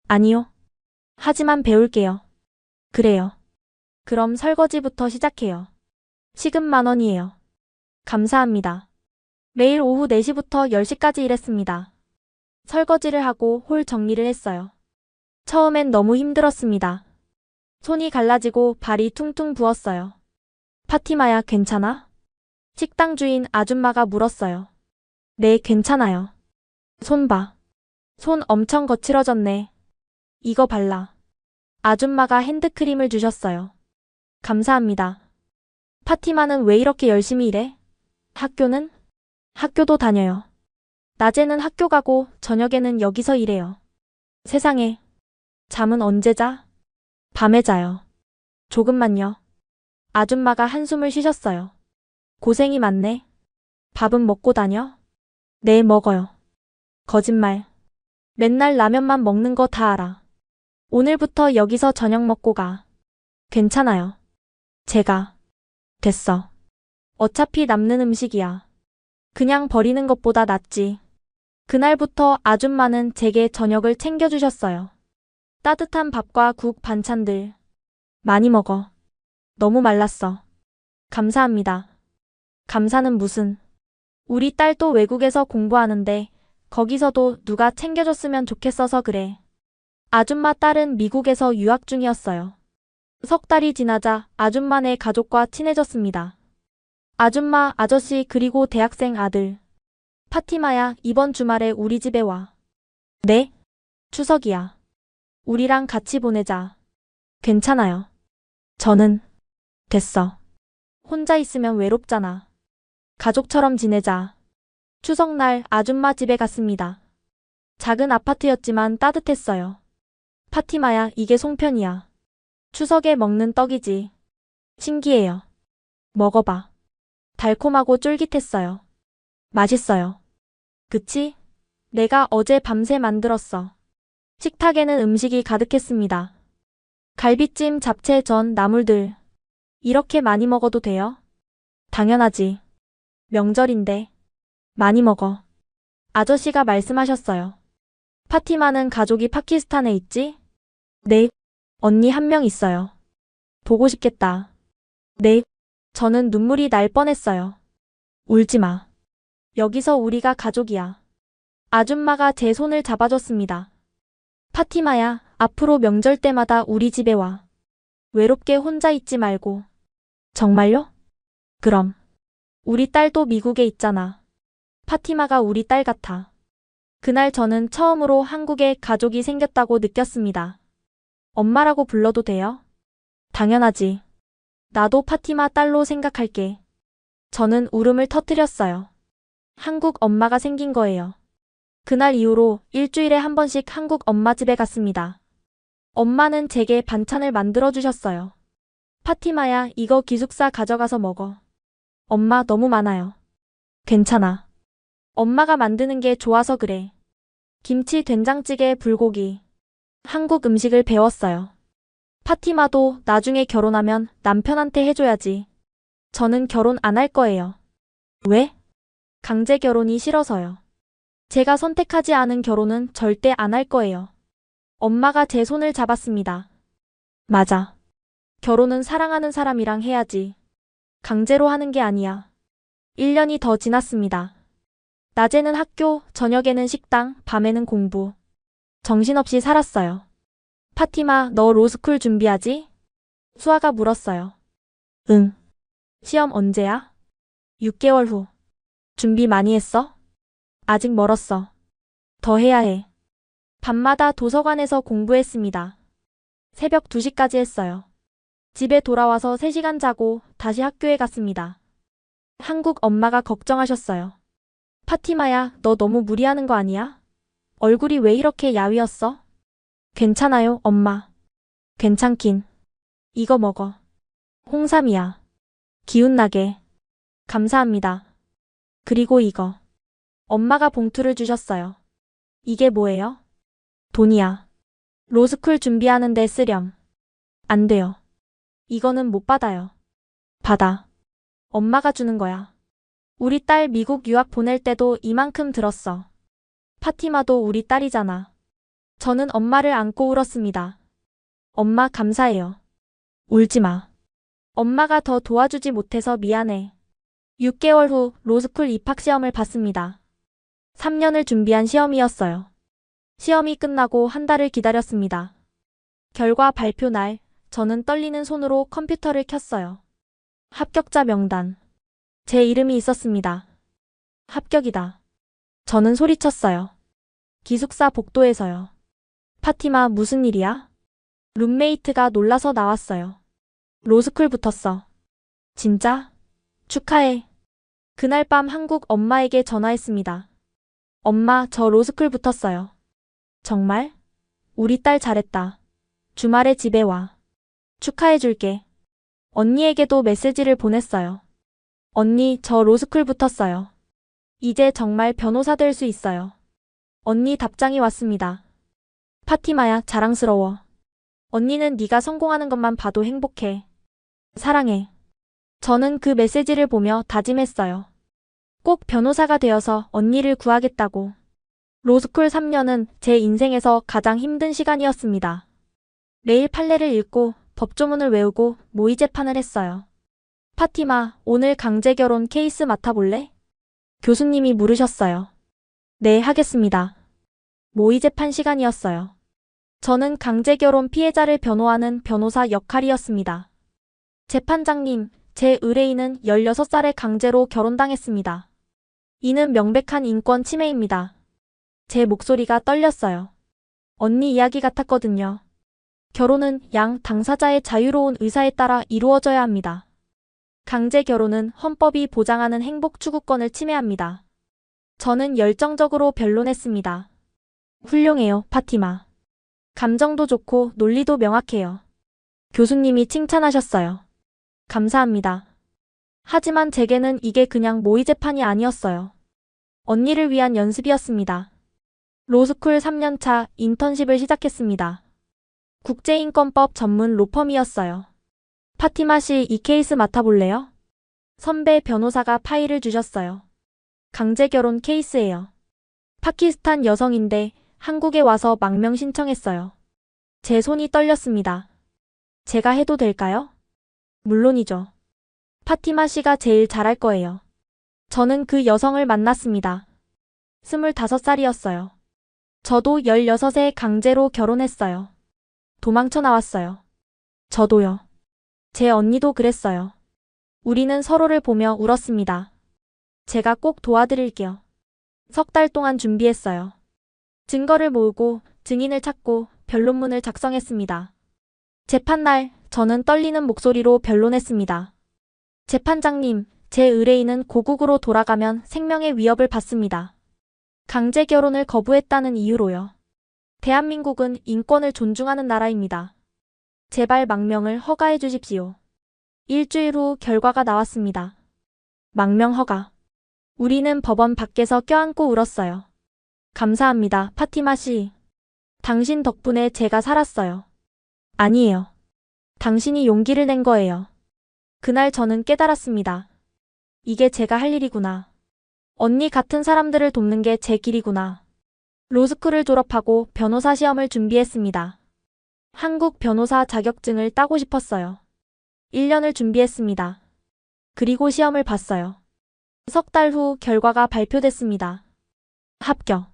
아니요. 하지만 배울게요. 그래요. 그럼 설거지부터 시작해요. 시급 10,000원이에요. 감사합니다. 매일 오후 4시부터 10시까지 일했습니다. 설거지를 하고 홀 정리를 했어요. 처음엔 너무 힘들었습니다. 손이 갈라지고 발이 퉁퉁 부었어요. 파티마야, 괜찮아? 식당 주인 아줌마가 물었어요. 네, 괜찮아요. 손 봐. 손 엄청 거칠어졌네. 이거 발라. 아줌마가 핸드크림을 주셨어요. 감사합니다. 파티마는 왜 이렇게 열심히 일해? 학교는? 학교도 다녀요. 낮에는 학교 가고 저녁에는 여기서 일해요. 세상에. 잠은 언제 자? 밤에 자요. 조금만요. 아줌마가 한숨을 쉬셨어요. 고생이 많네. 밥은 먹고 다녀? 네, 먹어요. 거짓말. 맨날 라면만 먹는 거 다 알아. 오늘부터 여기서 저녁 먹고 가. 괜찮아요. 제가. 됐어. 어차피 남는 음식이야. 그냥 버리는 것보다 낫지. 그날부터 아줌마는 제게 저녁을 챙겨주셨어요. 따뜻한 밥과 국, 반찬들. 많이 먹어. 너무 말랐어. 감사합니다. 감사는 무슨. 우리 딸도 외국에서 공부하는데 거기서도 누가 챙겨줬으면 좋겠어서 그래. 아줌마 딸은 미국에서 유학 중이었어요. 석 달이 지나자 아줌마네 가족과 친해졌습니다. 아줌마, 아저씨 그리고 대학생 아들. 파티마야, 이번 주말에 우리 집에 와. 네? 추석이야. 우리랑 같이 보내자. 괜찮아요. 저는. 됐어. 혼자 있으면 외롭잖아. 가족처럼 지내자. 추석날 아줌마 집에 갔습니다. 작은 아파트였지만 따뜻했어요. 파티마야, 이게 송편이야. 추석에 먹는 떡이지. 신기해요. 먹어봐. 달콤하고 쫄깃했어요. 맛있어요. 그치? 내가 어제 밤새 만들었어. 식탁에는 음식이 가득했습니다. 갈비찜, 잡채, 전, 나물들. 이렇게 많이 먹어도 돼요? 당연하지. 명절인데. 많이 먹어. 아저씨가 말씀하셨어요. 파티마는 가족이 파키스탄에 있지? 네. 언니 한 명 있어요. 보고 싶겠다. 네. 저는 눈물이 날 뻔했어요. 울지 마. 여기서 우리가 가족이야. 아줌마가 제 손을 잡아줬습니다. 파티마야, 앞으로 명절 때마다 우리 집에 와. 외롭게 혼자 있지 말고. 정말요? 그럼. 우리 딸도 미국에 있잖아. 파티마가 우리 딸 같아. 그날 저는 처음으로 한국에 가족이 생겼다고 느꼈습니다. 엄마라고 불러도 돼요? 당연하지. 나도 파티마 딸로 생각할게. 저는 울음을 터뜨렸어요. 한국 엄마가 생긴 거예요. 그날 이후로 일주일에 한 번씩 한국 엄마 집에 갔습니다. 엄마는 제게 반찬을 만들어 주셨어요. 파티마야, 이거 기숙사 가져가서 먹어. 엄마 너무 많아요. 괜찮아. 엄마가 만드는 게 좋아서 그래. 김치, 된장찌개, 불고기. 한국 음식을 배웠어요. 파티마도 나중에 결혼하면 남편한테 해줘야지. 저는 결혼 안 할 거예요. 왜? 강제 결혼이 싫어서요. 제가 선택하지 않은 결혼은 절대 안 할 거예요. 엄마가 제 손을 잡았습니다. 맞아. 결혼은 사랑하는 사람이랑 해야지. 강제로 하는 게 아니야. 1년이 더 지났습니다. 낮에는 학교, 저녁에는 식당, 밤에는 공부. 정신없이 살았어요. 파티마, 너 로스쿨 준비하지? 수아가 물었어요. 응. 시험 언제야? 6개월 후. 준비 많이 했어? 아직 멀었어. 더 해야 해. 밤마다 도서관에서 공부했습니다. 새벽 2시까지 했어요. 집에 돌아와서 3시간 자고 다시 학교에 갔습니다. 한국 엄마가 걱정하셨어요. 파티마야, 너 너무 무리하는 거 아니야? 얼굴이 왜 이렇게 야위었어? 괜찮아요, 엄마. 괜찮긴. 이거 먹어. 홍삼이야. 기운나게. 감사합니다. 그리고 이거. 엄마가 봉투를 주셨어요. 이게 뭐예요? 돈이야. 로스쿨 준비하는데 쓰렴. 안 돼요. 이거는 못 받아요. 받아. 엄마가 주는 거야. 우리 딸 미국 유학 보낼 때도 이만큼 들었어. 파티마도 우리 딸이잖아. 저는 엄마를 안고 울었습니다. 엄마 감사해요. 울지 마. 엄마가 더 도와주지 못해서 미안해. 6개월 후 로스쿨 입학시험을 봤습니다. 3년을 준비한 시험이었어요. 시험이 끝나고 한 달을 기다렸습니다. 결과 발표 날, 저는 떨리는 손으로 컴퓨터를 켰어요. 합격자 명단. 제 이름이 있었습니다. 합격이다. 저는 소리쳤어요. 기숙사 복도에서요. 파티마, 무슨 일이야? 룸메이트가 놀라서 나왔어요. 로스쿨 붙었어. 진짜? 축하해. 그날 밤 한국 엄마에게 전화했습니다. 엄마, 저 로스쿨 붙었어요. 정말? 우리 딸 잘했다. 주말에 집에 와. 축하해줄게. 언니에게도 메시지를 보냈어요. 언니, 저 로스쿨 붙었어요. 이제 정말 변호사 될 수 있어요. 언니 답장이 왔습니다. 파티마야, 자랑스러워. 언니는 네가 성공하는 것만 봐도 행복해. 사랑해. 저는 그 메시지를 보며 다짐했어요. 꼭 변호사가 되어서 언니를 구하겠다고. 로스쿨 3년은 제 인생에서 가장 힘든 시간이었습니다. 매일 판례를 읽고 법조문을 외우고 모의 재판을 했어요. 파티마, 오늘 강제 결혼 케이스 맡아볼래? 교수님이 물으셨어요. 네, 하겠습니다. 모의 재판 시간이었어요. 저는 강제 결혼 피해자를 변호하는 변호사 역할이었습니다. 재판장님, 제 의뢰인은 16살에 강제로 결혼당했습니다. 이는 명백한 인권 침해입니다. 제 목소리가 떨렸어요. 언니 이야기 같았거든요. 결혼은 양 당사자의 자유로운 의사에 따라 이루어져야 합니다. 강제 결혼은 헌법이 보장하는 행복 추구권을 침해합니다. 저는 열정적으로 변론했습니다. 훌륭해요, 파티마. 감정도 좋고 논리도 명확해요. 교수님이 칭찬하셨어요. 감사합니다. 하지만 제게는 이게 그냥 모의 재판이 아니었어요. 언니를 위한 연습이었습니다. 로스쿨 3년차 인턴십을 시작했습니다. 국제인권법 전문 로펌이었어요. 파티마 씨, 이 케이스 맡아볼래요? 선배 변호사가 파일을 주셨어요. 강제 결혼 케이스예요. 파키스탄 여성인데 한국에 와서 망명 신청했어요. 제 손이 떨렸습니다. 제가 해도 될까요? 물론이죠. 파티마 씨가 제일 잘할 거예요. 저는 그 여성을 만났습니다. 25살이었어요. 저도 16에 강제로 결혼했어요. 도망쳐 나왔어요. 저도요. 제 언니도 그랬어요. 우리는 서로를 보며 울었습니다. 제가 꼭 도와드릴게요. 석 달 동안 준비했어요. 증거를 모으고 증인을 찾고 변론문을 작성했습니다. 재판날 저는 떨리는 목소리로 변론했습니다. 재판장님, 제 의뢰인은 고국으로 돌아가면 생명의 위협을 받습니다. 강제 결혼을 거부했다는 이유로요. 대한민국은 인권을 존중하는 나라입니다. 제발 망명을 허가해 주십시오. 일주일 후 결과가 나왔습니다. 망명 허가. 우리는 법원 밖에서 껴안고 울었어요. 감사합니다, 파티마 씨. 당신 덕분에 제가 살았어요. 아니에요. 당신이 용기를 낸 거예요. 그날 저는 깨달았습니다. 이게 제가 할 일이구나. 언니 같은 사람들을 돕는 게 제 길이구나. 로스쿨을 졸업하고 변호사 시험을 준비했습니다. 한국 변호사 자격증을 따고 싶었어요. 1년을 준비했습니다. 그리고 시험을 봤어요. 석 달 후 결과가 발표됐습니다. 합격.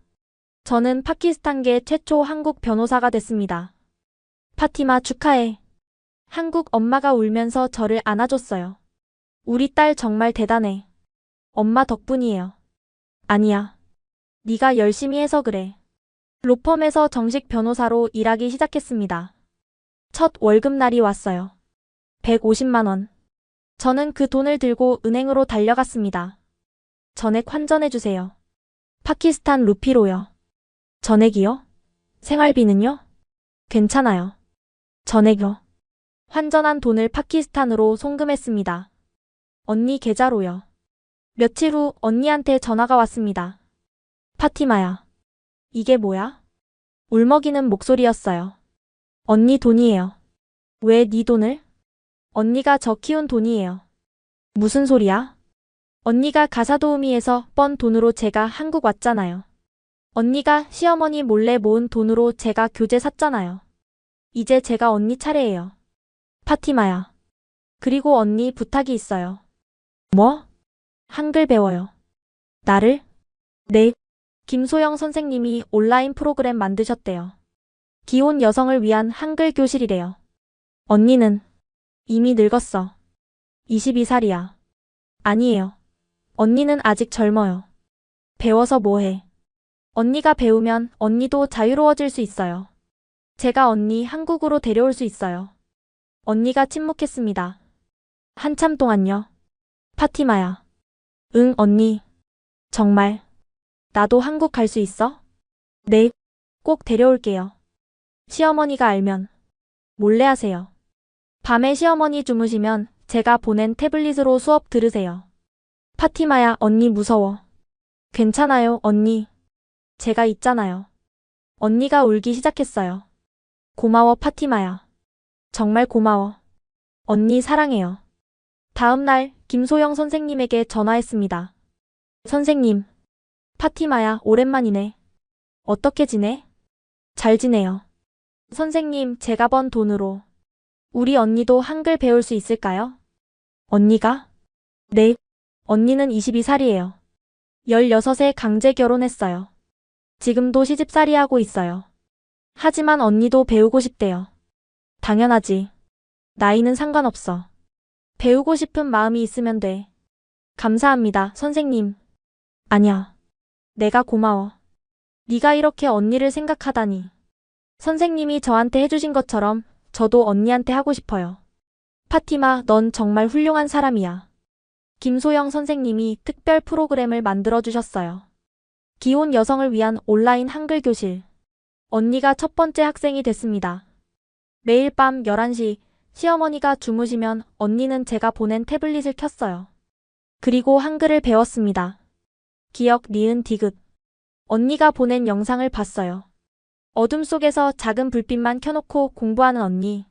저는 파키스탄계 최초 한국 변호사가 됐습니다. 파티마 축하해. 한국 엄마가 울면서 저를 안아줬어요. 우리 딸 정말 대단해. 엄마 덕분이에요. 아니야. 네가 열심히 해서 그래. 로펌에서 정식 변호사로 일하기 시작했습니다. 첫 월급날이 왔어요. 150만 원. 저는 그 돈을 들고 은행으로 달려갔습니다. 전액 환전해주세요. 파키스탄 루피로요. 전액이요? 생활비는요? 괜찮아요. 전액요. 환전한 돈을 파키스탄으로 송금했습니다. 언니 계좌로요. 며칠 후 언니한테 전화가 왔습니다. 파티마야. 이게 뭐야? 울먹이는 목소리였어요. 언니 돈이에요. 왜 네 돈을? 언니가 저 키운 돈이에요. 무슨 소리야? 언니가 가사도우미에서 번 돈으로 제가 한국 왔잖아요. 언니가 시어머니 몰래 모은 돈으로 제가 교재 샀잖아요. 이제 제가 언니 차례예요. 파티마야. 그리고 언니 부탁이 있어요. 뭐? 한글 배워요. 나를? 네. 김소영 선생님이 온라인 프로그램 만드셨대요. 기혼 여성을 위한 한글 교실이래요. 언니는 이미 늙었어. 22살이야. 아니에요. 언니는 아직 젊어요. 배워서 뭐해. 언니가 배우면 언니도 자유로워질 수 있어요. 제가 언니 한국으로 데려올 수 있어요. 언니가 침묵했습니다. 한참 동안요. 파티마야. 응, 언니. 정말. 나도 한국 갈 수 있어? 네. 꼭 데려올게요. 시어머니가 알면 몰래 하세요. 밤에 시어머니 주무시면 제가 보낸 태블릿으로 수업 들으세요. 파티마야, 언니 무서워. 괜찮아요, 언니. 제가 있잖아요. 언니가 울기 시작했어요. 고마워, 파티마야. 정말 고마워. 언니 사랑해요. 다음 날 김소영 선생님에게 전화했습니다. 선생님, 파티마야, 오랜만이네. 어떻게 지내? 잘 지내요. 선생님, 제가 번 돈으로 우리 언니도 한글 배울 수 있을까요? 언니가? 네. 언니는 22살이에요. 16에 강제 결혼했어요. 지금도 시집살이 하고 있어요. 하지만 언니도 배우고 싶대요. 당연하지. 나이는 상관없어. 배우고 싶은 마음이 있으면 돼. 감사합니다, 선생님. 아니야. 내가 고마워. 네가 이렇게 언니를 생각하다니. 선생님이 저한테 해주신 것처럼 저도 언니한테 하고 싶어요. 파티마, 넌 정말 훌륭한 사람이야. 김소영 선생님이 특별 프로그램을 만들어주셨어요. 기혼 여성을 위한 온라인 한글 교실. 언니가 첫 번째 학생이 됐습니다. 매일 밤 11시 시어머니가 주무시면 언니는 제가 보낸 태블릿을 켰어요. 그리고 한글을 배웠습니다. 기역, 니은, 디귿. 언니가 보낸 영상을 봤어요. 어둠 속에서 작은 불빛만 켜놓고 공부하는 언니.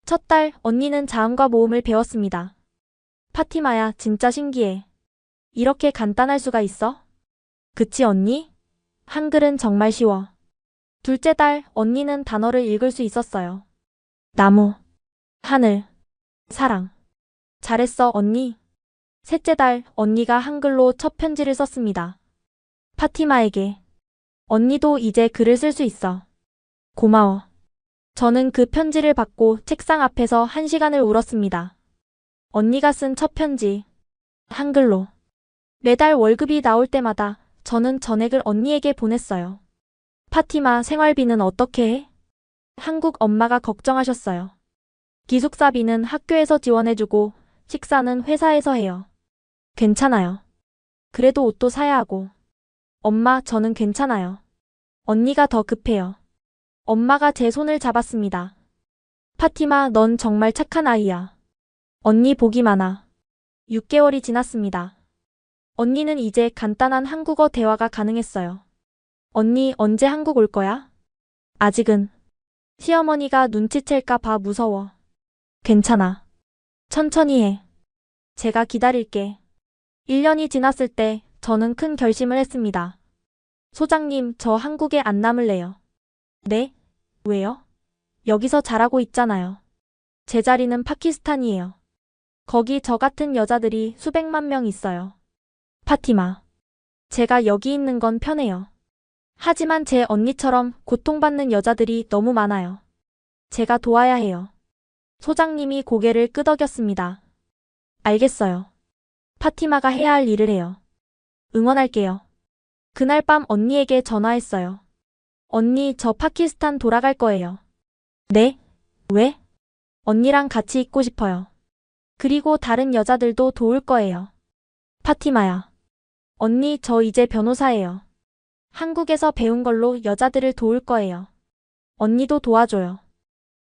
첫 달 언니는 자음과 모음을 배웠습니다. 파티마야, 진짜 신기해. 이렇게 간단할 수가 있어? 그치 언니? 한글은 정말 쉬워. 둘째 달 언니는 단어를 읽을 수 있었어요. 나무, 하늘, 사랑. 잘했어 언니. 셋째 달 언니가 한글로 첫 편지를 썼습니다. 파티마에게. 언니도 이제 글을 쓸 수 있어. 고마워. 저는 그 편지를 받고 책상 앞에서 1시간을 울었습니다. 언니가 쓴 첫 편지. 한글로. 매달 월급이 나올 때마다 저는 전액을 언니에게 보냈어요. 파티마 생활비는 어떻게 해? 한국 엄마가 걱정하셨어요. 기숙사비는 학교에서 지원해주고 식사는 회사에서 해요. 괜찮아요. 그래도 옷도 사야 하고. 엄마, 저는 괜찮아요. 언니가 더 급해요. 엄마가 제 손을 잡았습니다. 파티마, 넌 정말 착한 아이야. 언니 복이 많아. 6개월이 지났습니다. 언니는 이제 간단한 한국어 대화가 가능했어요. 언니, 언제 한국 올 거야? 아직은. 시어머니가 눈치챌까 봐 무서워. 괜찮아. 천천히 해. 제가 기다릴게. 1년이 지났을 때 저는 큰 결심을 했습니다. 소장님, 저 한국에 안 남을래요. 네? 왜요? 여기서 잘하고 있잖아요. 제 자리는 파키스탄이에요. 거기 저 같은 여자들이 수백만 명 있어요. 파티마. 제가 여기 있는 건 편해요. 하지만 제 언니처럼 고통받는 여자들이 너무 많아요. 제가 도와야 해요. 소장님이 고개를 끄덕였습니다. 알겠어요. 파티마가 해야 할 일을 해요. 응원할게요. 그날 밤 언니에게 전화했어요. 언니, 저 파키스탄 돌아갈 거예요. 네? 왜? 언니랑 같이 있고 싶어요. 그리고 다른 여자들도 도울 거예요. 파티마야. 언니, 저 이제 변호사예요. 한국에서 배운 걸로 여자들을 도울 거예요. 언니도 도와줘요.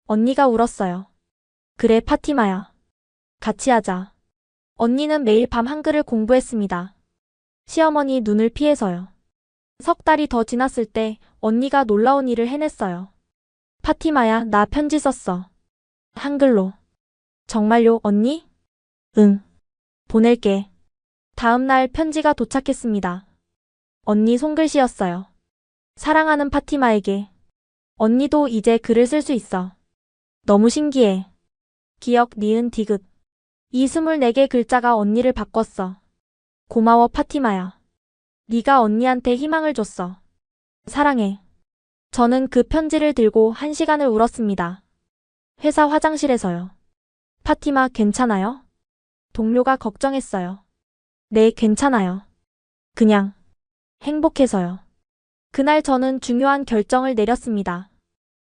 언니가 울었어요. 그래, 파티마야. 같이 하자. 언니는 매일 밤 한글을 공부했습니다. 시어머니 눈을 피해서요. 석 달이 더 지났을 때 언니가 놀라운 일을 해냈어요. 파티마야, 나 편지 썼어. 한글로. 정말요, 언니? 응. 보낼게. 다음 날 편지가 도착했습니다. 언니 손글씨였어요. 사랑하는 파티마에게. 언니도 이제 글을 쓸 수 있어. 너무 신기해. 기억, 니은, 디귿. 이 24개 글자가 언니를 바꿨어. 고마워, 파티마야. 네가 언니한테 희망을 줬어. 사랑해. 저는 그 편지를 들고 1시간을 울었습니다. 회사 화장실에서요. 파티마, 괜찮아요? 동료가 걱정했어요. 네, 괜찮아요. 그냥 행복해서요. 그날 저는 중요한 결정을 내렸습니다.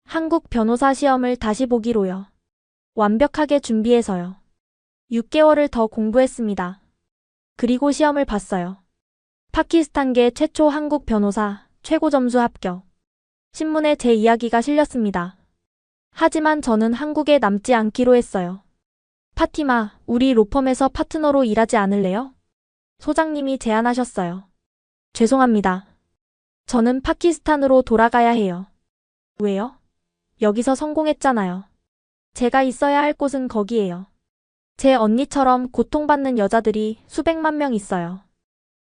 한국 변호사 시험을 다시 보기로요. 완벽하게 준비해서요. 6개월을 더 공부했습니다. 그리고 시험을 봤어요. 파키스탄계 최초 한국 변호사 최고 점수 합격. 신문에 제 이야기가 실렸습니다. 하지만 저는 한국에 남지 않기로 했어요. 파티마, 우리 로펌에서 파트너로 일하지 않을래요? 소장님이 제안하셨어요. 죄송합니다. 저는 파키스탄으로 돌아가야 해요. 왜요? 여기서 성공했잖아요. 제가 있어야 할 곳은 거기예요. 제 언니처럼 고통받는 여자들이 수백만 명 있어요.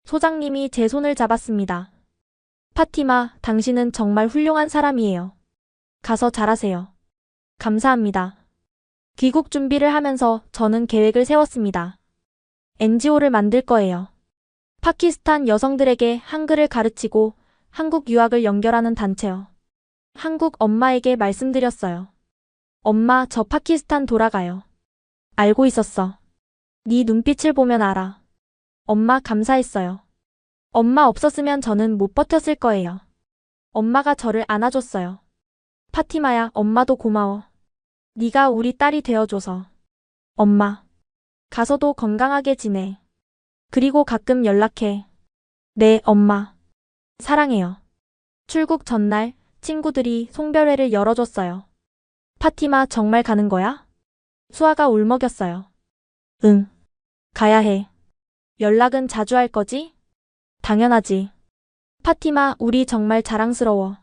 소장님이 제 손을 잡았습니다. 파티마, 당신은 정말 훌륭한 사람이에요. 가서 잘하세요. 감사합니다. 귀국 준비를 하면서 저는 계획을 세웠습니다. NGO를 만들 거예요. 파키스탄 여성들에게 한글을 가르치고 한국 유학을 연결하는 단체요. 한국 엄마에게 말씀드렸어요. 엄마, 저 파키스탄 돌아가요. 알고 있었어. 네 눈빛을 보면 알아. 엄마, 감사했어요. 엄마 없었으면 저는 못 버텼을 거예요. 엄마가 저를 안아줬어요. 파티마야, 엄마도 고마워. 네가 우리 딸이 되어줘서. 엄마. 가서도 건강하게 지내. 그리고 가끔 연락해. 네, 엄마. 사랑해요. 출국 전날 친구들이 송별회를 열어줬어요. 파티마, 정말 가는 거야? 수아가 울먹였어요. 응. 가야 해. 연락은 자주 할 거지? 당연하지. 파티마, 우리 정말 자랑스러워.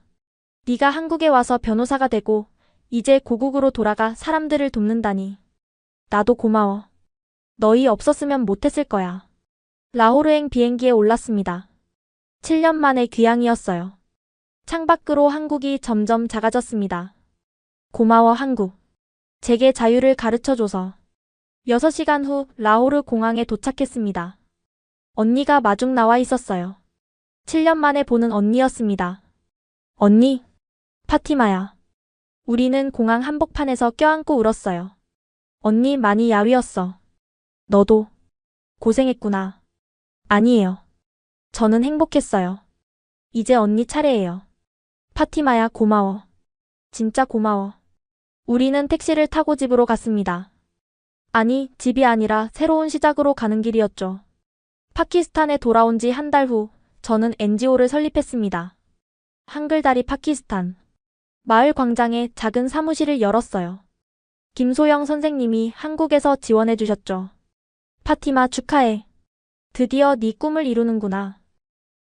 네가 한국에 와서 변호사가 되고 이제 고국으로 돌아가 사람들을 돕는다니. 나도 고마워. 너희 없었으면 못했을 거야. 라호르행 비행기에 올랐습니다. 7년 만의 귀향이었어요. 창밖으로 한국이 점점 작아졌습니다. 고마워, 한국. 제게 자유를 가르쳐줘서. 6시간 후 라호르 공항에 도착했습니다. 언니가 마중 나와 있었어요. 7년 만에 보는 언니였습니다. 언니, 파티마야. 우리는 공항 한복판에서 껴안고 울었어요. 언니 많이 야위었어. 너도 고생했구나. 아니에요. 저는 행복했어요. 이제 언니 차례예요. 파티마야, 고마워. 진짜 고마워. 우리는 택시를 타고 집으로 갔습니다. 아니, 집이 아니라 새로운 시작으로 가는 길이었죠. 파키스탄에 돌아온 지 한 달 후, 저는 NGO를 설립했습니다. 한글다리 파키스탄. 마을 광장에 작은 사무실을 열었어요. 김소영 선생님이 한국에서 지원해 주셨죠. 파티마 축하해. 드디어 네 꿈을 이루는구나.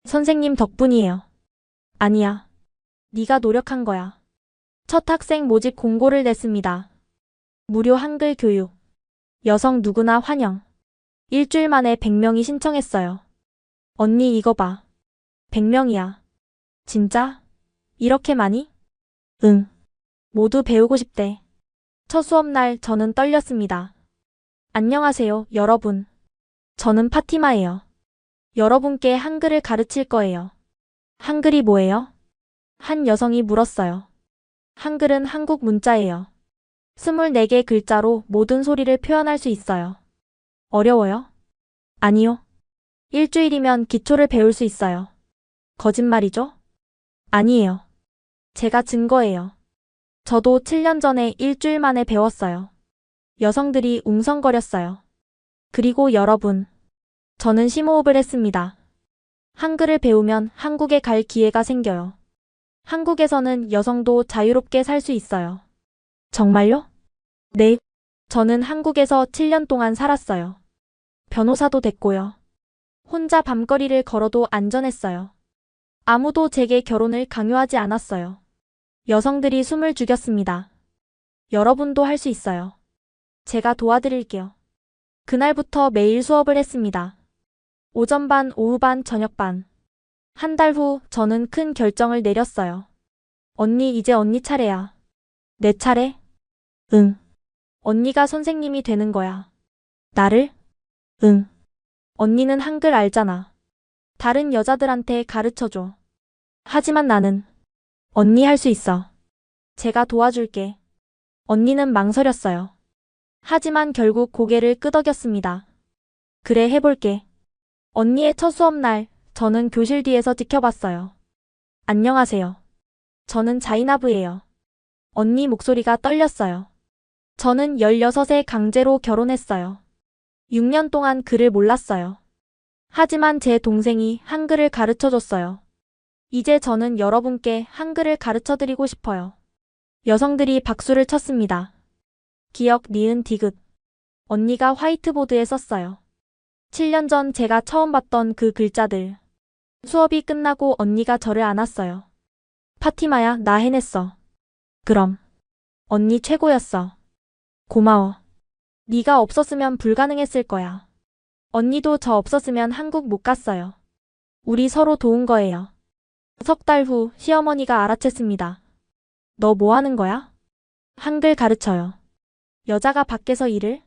선생님 덕분이에요. 아니야. 네가 노력한 거야. 첫 학생 모집 공고를 냈습니다. 무료 한글 교육. 여성 누구나 환영. 일주일 만에 100명이 신청했어요. 언니 이거 봐. 100명이야. 진짜? 이렇게 많이? 응. 모두 배우고 싶대. 첫 수업날 저는 떨렸습니다. 안녕하세요, 여러분. 저는 파티마예요. 여러분께 한글을 가르칠 거예요. 한글이 뭐예요? 한 여성이 물었어요. 한글은 한국 문자예요. 24개 글자로 모든 소리를 표현할 수 있어요. 어려워요? 아니요. 일주일이면 기초를 배울 수 있어요. 거짓말이죠? 아니에요. 제가 증거예요. 저도 7년 전에 일주일 만에 배웠어요. 여성들이 웅성거렸어요. 그리고 여러분, 저는 심호흡을 했습니다. 한글을 배우면 한국에 갈 기회가 생겨요. 한국에서는 여성도 자유롭게 살 수 있어요. 정말요? 네. 저는 한국에서 7년 동안 살았어요. 변호사도 됐고요. 혼자 밤거리를 걸어도 안전했어요. 아무도 제게 결혼을 강요하지 않았어요. 여성들이 숨을 죽였습니다. 여러분도 할 수 있어요. 제가 도와드릴게요. 그날부터 매일 수업을 했습니다. 오전반, 오후반, 저녁반. 한 달 후 저는 큰 결정을 내렸어요. 언니, 이제 언니 차례야. 내 차례? 응. 언니가 선생님이 되는 거야. 나를? 응. 언니는 한글 알잖아. 다른 여자들한테 가르쳐줘. 하지만 나는 언니 할 수 있어. 제가 도와줄게. 언니는 망설였어요. 하지만 결국 고개를 끄덕였습니다. 그래, 해볼게. 언니의 첫 수업날, 저는 교실 뒤에서 지켜봤어요. 안녕하세요. 저는 자이나브예요. 언니 목소리가 떨렸어요. 저는 16에 강제로 결혼했어요. 6년 동안 글을 몰랐어요. 하지만 제 동생이 한글을 가르쳐줬어요. 이제 저는 여러분께 한글을 가르쳐드리고 싶어요. 여성들이 박수를 쳤습니다. 기역, 니은, 디귿. 언니가 화이트보드에 썼어요. 7년 전 제가 처음 봤던 그 글자들. 수업이 끝나고 언니가 저를 안았어요. 파티마야, 나 해냈어. 그럼. 언니 최고였어. 고마워. 네가 없었으면 불가능했을 거야. 언니도 저 없었으면 한국 못 갔어요. 우리 서로 도운 거예요. 석 달 후 시어머니가 알아챘습니다. 너 뭐 하는 거야? 한글 가르쳐요. 여자가 밖에서 일을?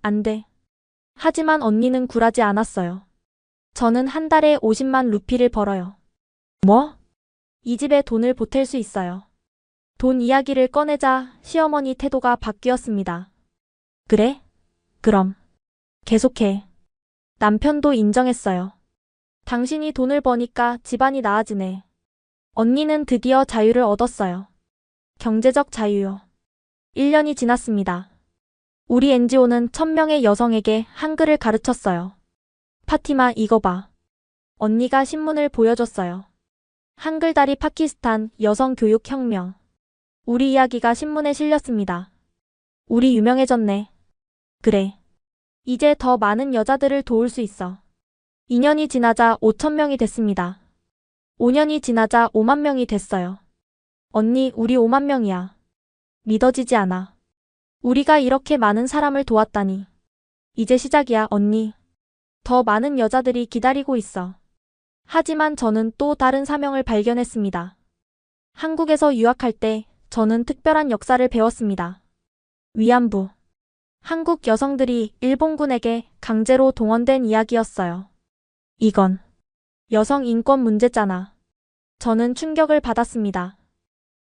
안 돼. 하지만 언니는 굴하지 않았어요. 저는 한 달에 50만 루피를 벌어요. 뭐? 이 집에 돈을 보탤 수 있어요. 돈 이야기를 꺼내자 시어머니 태도가 바뀌었습니다. 그래? 그럼. 계속해. 남편도 인정했어요. 당신이 돈을 버니까 집안이 나아지네. 언니는 드디어 자유를 얻었어요. 경제적 자유요. 1년이 지났습니다. 우리 NGO는 1000명의 여성에게 한글을 가르쳤어요. 파티마, 이거 봐. 언니가 신문을 보여줬어요. 한글다리 파키스탄 여성교육혁명. 우리 이야기가 신문에 실렸습니다. 우리 유명해졌네. 그래. 이제 더 많은 여자들을 도울 수 있어. 2년이 지나자 5000명이 됐습니다. 5년이 지나자 5만 명이 됐어요. 언니, 우리 5만 명이야. 믿어지지 않아. 우리가 이렇게 많은 사람을 도왔다니. 이제 시작이야, 언니. 더 많은 여자들이 기다리고 있어. 하지만 저는 또 다른 사명을 발견했습니다. 한국에서 유학할 때 저는 특별한 역사를 배웠습니다. 위안부. 한국 여성들이 일본군에게 강제로 동원된 이야기였어요. 이건 여성 인권 문제잖아. 저는 충격을 받았습니다.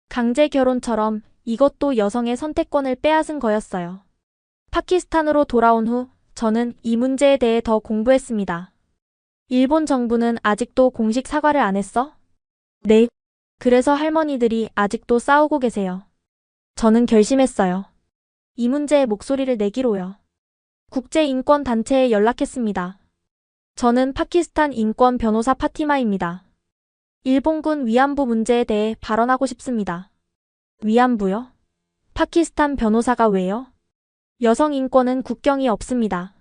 강제 결혼처럼 이것도 여성의 선택권을 빼앗은 거였어요. 파키스탄으로 돌아온 후 저는 이 문제에 대해 더 공부했습니다. 일본 정부는 아직도 공식 사과를 안 했어? 네. 그래서 할머니들이 아직도 싸우고 계세요. 저는 결심했어요. 이 문제에 목소리를 내기로요. 국제인권단체에 연락했습니다. 저는 파키스탄 인권 변호사 파티마입니다. 일본군 위안부 문제에 대해 발언하고 싶습니다. 위안부요? 파키스탄 변호사가 왜요? 여성 인권은 국경이 없습니다.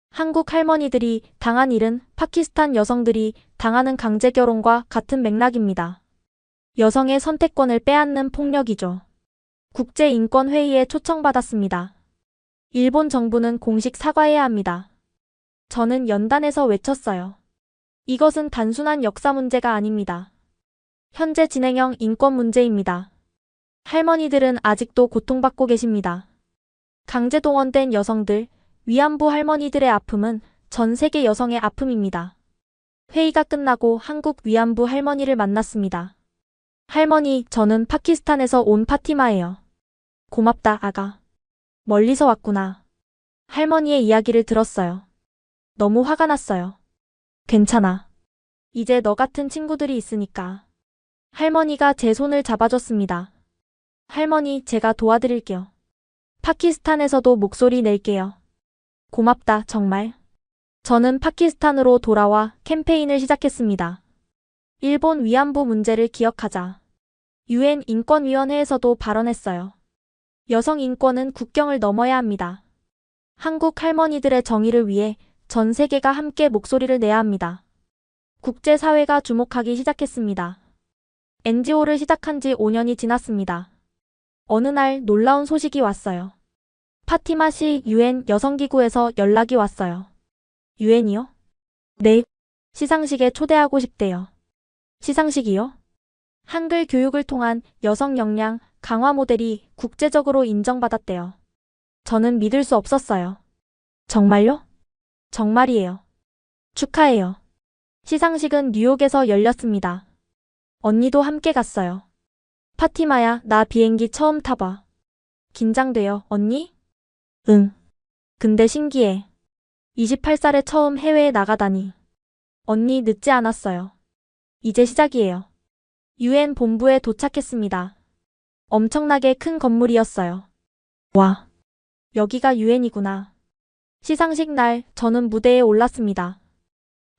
한국 할머니들이 당한 일은 파키스탄 여성들이 당하는 강제결혼과 같은 맥락입니다. 여성의 선택권을 빼앗는 폭력이죠. 국제인권회의에 초청받았습니다. 일본 정부는 공식 사과해야 합니다. 저는 연단에서 외쳤어요. 이것은 단순한 역사 문제가 아닙니다. 현재 진행형 인권 문제입니다. 할머니들은 아직도 고통받고 계십니다. 강제 동원된 여성들, 위안부 할머니들의 아픔은 전 세계 여성의 아픔입니다. 회의가 끝나고 한국 위안부 할머니를 만났습니다. 할머니, 저는 파키스탄에서 온 파티마예요. 고맙다, 아가. 멀리서 왔구나. 할머니의 이야기를 들었어요. 너무 화가 났어요. 괜찮아. 이제 너 같은 친구들이 있으니까. 할머니가 제 손을 잡아줬습니다. 할머니, 제가 도와드릴게요. 파키스탄에서도 목소리 낼게요. 고맙다, 정말. 저는 파키스탄으로 돌아와 캠페인을 시작했습니다. 일본 위안부 문제를 기억하자. UN 인권위원회에서도 발언했어요. 여성 인권은 국경을 넘어야 합니다. 한국 할머니들의 정의를 위해 전 세계가 함께 목소리를 내야 합니다. 국제사회가 주목하기 시작했습니다. NGO를 시작한 지 5년이 지났습니다. 어느 날 놀라운 소식이 왔어요. 파티마시 UN 여성기구에서 연락이 왔어요. UN이요? 네. 시상식에 초대하고 싶대요. 시상식이요? 한글 교육을 통한 여성 역량 강화 모델이 국제적으로 인정받았대요. 저는 믿을 수 없었어요. 정말요? 정말이에요. 축하해요. 시상식은 뉴욕에서 열렸습니다. 언니도 함께 갔어요. 파티마야, 나 비행기 처음 타봐. 긴장돼요, 언니? 응. 근데 신기해. 28살에 처음 해외에 나가다니. 언니 늦지 않았어요. 이제 시작이에요. UN 본부에 도착했습니다. 엄청나게 큰 건물이었어요. 와, 여기가 UN이구나. 시상식 날 저는 무대에 올랐습니다.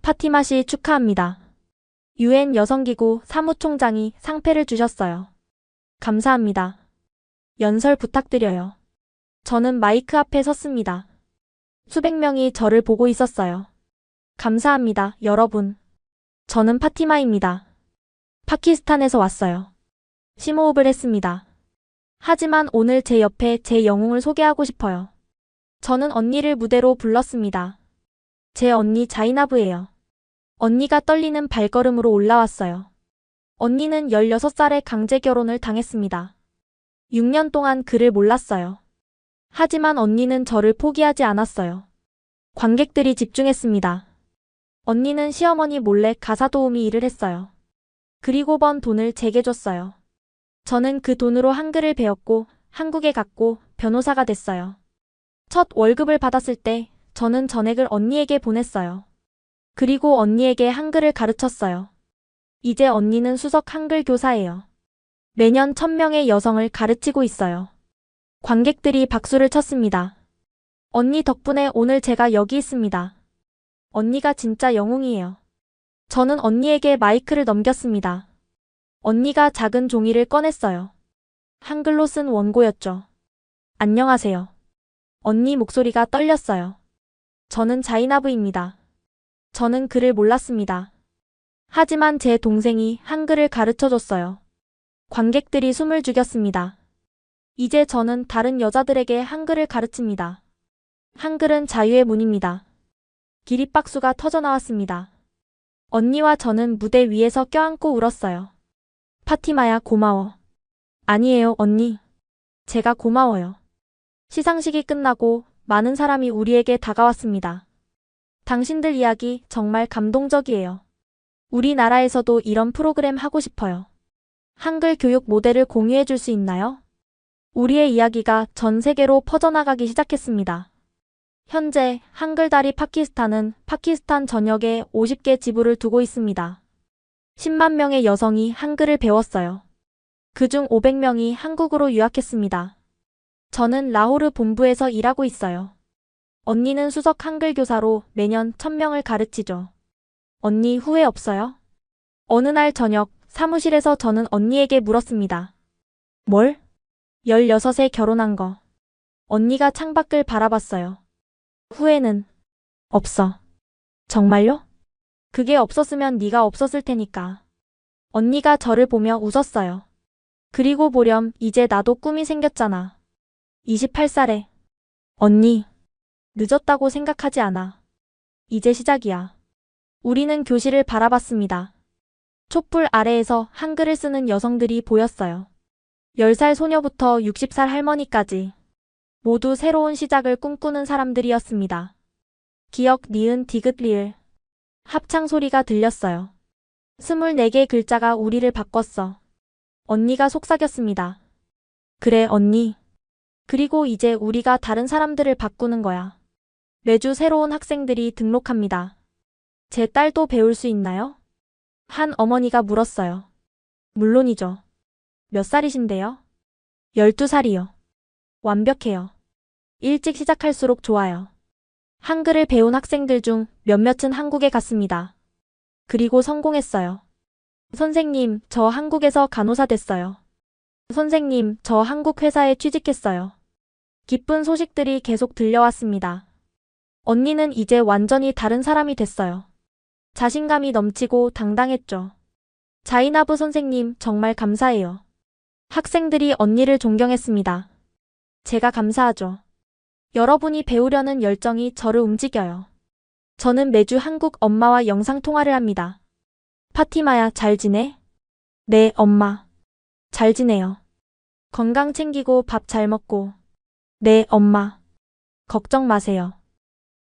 파티마 씨 축하합니다. UN 여성기구 사무총장이 상패를 주셨어요. 감사합니다. 연설 부탁드려요. 저는 마이크 앞에 섰습니다. 수백 명이 저를 보고 있었어요. 감사합니다, 여러분. 저는 파티마입니다. 파키스탄에서 왔어요. 심호흡을 했습니다. 하지만 오늘 제 옆에 제 영웅을 소개하고 싶어요. 저는 언니를 무대로 불렀습니다. 제 언니 자이나브예요. 언니가 떨리는 발걸음으로 올라왔어요. 언니는 16살에 강제 결혼을 당했습니다. 6년 동안 그를 몰랐어요. 하지만 언니는 저를 포기하지 않았어요. 관객들이 집중했습니다. 언니는 시어머니 몰래 가사 도우미 일을 했어요. 그리고 번 돈을 제게 줬어요. 저는 그 돈으로 한글을 배웠고 한국에 갔고 변호사가 됐어요. 첫 월급을 받았을 때 저는 전액을 언니에게 보냈어요. 그리고 언니에게 한글을 가르쳤어요. 이제 언니는 수석 한글 교사예요. 매년 1000명의 여성을 가르치고 있어요. 관객들이 박수를 쳤습니다. 언니 덕분에 오늘 제가 여기 있습니다. 언니가 진짜 영웅이에요. 저는 언니에게 마이크를 넘겼습니다. 언니가 작은 종이를 꺼냈어요. 한글로 쓴 원고였죠. 안녕하세요. 언니 목소리가 떨렸어요. 저는 자이나브입니다. 저는 글을 몰랐습니다. 하지만 제 동생이 한글을 가르쳐줬어요. 관객들이 숨을 죽였습니다. 이제 저는 다른 여자들에게 한글을 가르칩니다. 한글은 자유의 문입니다. 기립박수가 터져나왔습니다. 언니와 저는 무대 위에서 껴안고 울었어요. 파티마야, 고마워. 아니에요, 언니. 제가 고마워요. 시상식이 끝나고 많은 사람이 우리에게 다가왔습니다. 당신들 이야기 정말 감동적이에요. 우리나라에서도 이런 프로그램 하고 싶어요. 한글 교육 모델을 공유해 줄 수 있나요? 우리의 이야기가 전 세계로 퍼져나가기 시작했습니다. 현재 한글다리 파키스탄은 파키스탄 전역에 50개 지부를 두고 있습니다. 10만 명의 여성이 한글을 배웠어요. 그중 500명이 한국으로 유학했습니다. 저는 라호르 본부에서 일하고 있어요. 언니는 수석 한글 교사로 매년 1000명을 가르치죠. 언니 후회 없어요? 어느 날 저녁 사무실에서 저는 언니에게 물었습니다. 뭘? 16에 결혼한 거. 언니가 창밖을 바라봤어요. 후회는 없어. 정말요? 그게 없었으면 네가 없었을 테니까. 언니가 저를 보며 웃었어요. 그리고 보렴 이제 나도 꿈이 생겼잖아. 28살에. 언니, 늦었다고 생각하지 않아. 이제 시작이야. 우리는 교실을 바라봤습니다. 촛불 아래에서 한글을 쓰는 여성들이 보였어요. 10살 소녀부터 60살 할머니까지. 모두 새로운 시작을 꿈꾸는 사람들이었습니다. 기억, 니은, 디귿, 리을. 합창 소리가 들렸어요. 24개의 글자가 우리를 바꿨어. 언니가 속삭였습니다. 그래, 언니. 그리고 이제 우리가 다른 사람들을 바꾸는 거야. 매주 새로운 학생들이 등록합니다. 제 딸도 배울 수 있나요? 한 어머니가 물었어요. 물론이죠. 몇 살이신데요? 12살이요. 완벽해요. 일찍 시작할수록 좋아요. 한글을 배운 학생들 중 몇몇은 한국에 갔습니다. 그리고 성공했어요. 선생님, 저 한국에서 간호사 됐어요. 선생님, 저 한국 회사에 취직했어요. 기쁜 소식들이 계속 들려왔습니다. 언니는 이제 완전히 다른 사람이 됐어요. 자신감이 넘치고 당당했죠. 자이나브 선생님, 정말 감사해요. 학생들이 언니를 존경했습니다. 제가 감사하죠. 여러분이 배우려는 열정이 저를 움직여요. 저는 매주 한국 엄마와 영상통화를 합니다. 파티마야, 잘 지내? 네, 엄마. 잘 지내요. 건강 챙기고 밥 잘 먹고. 네, 엄마. 걱정 마세요.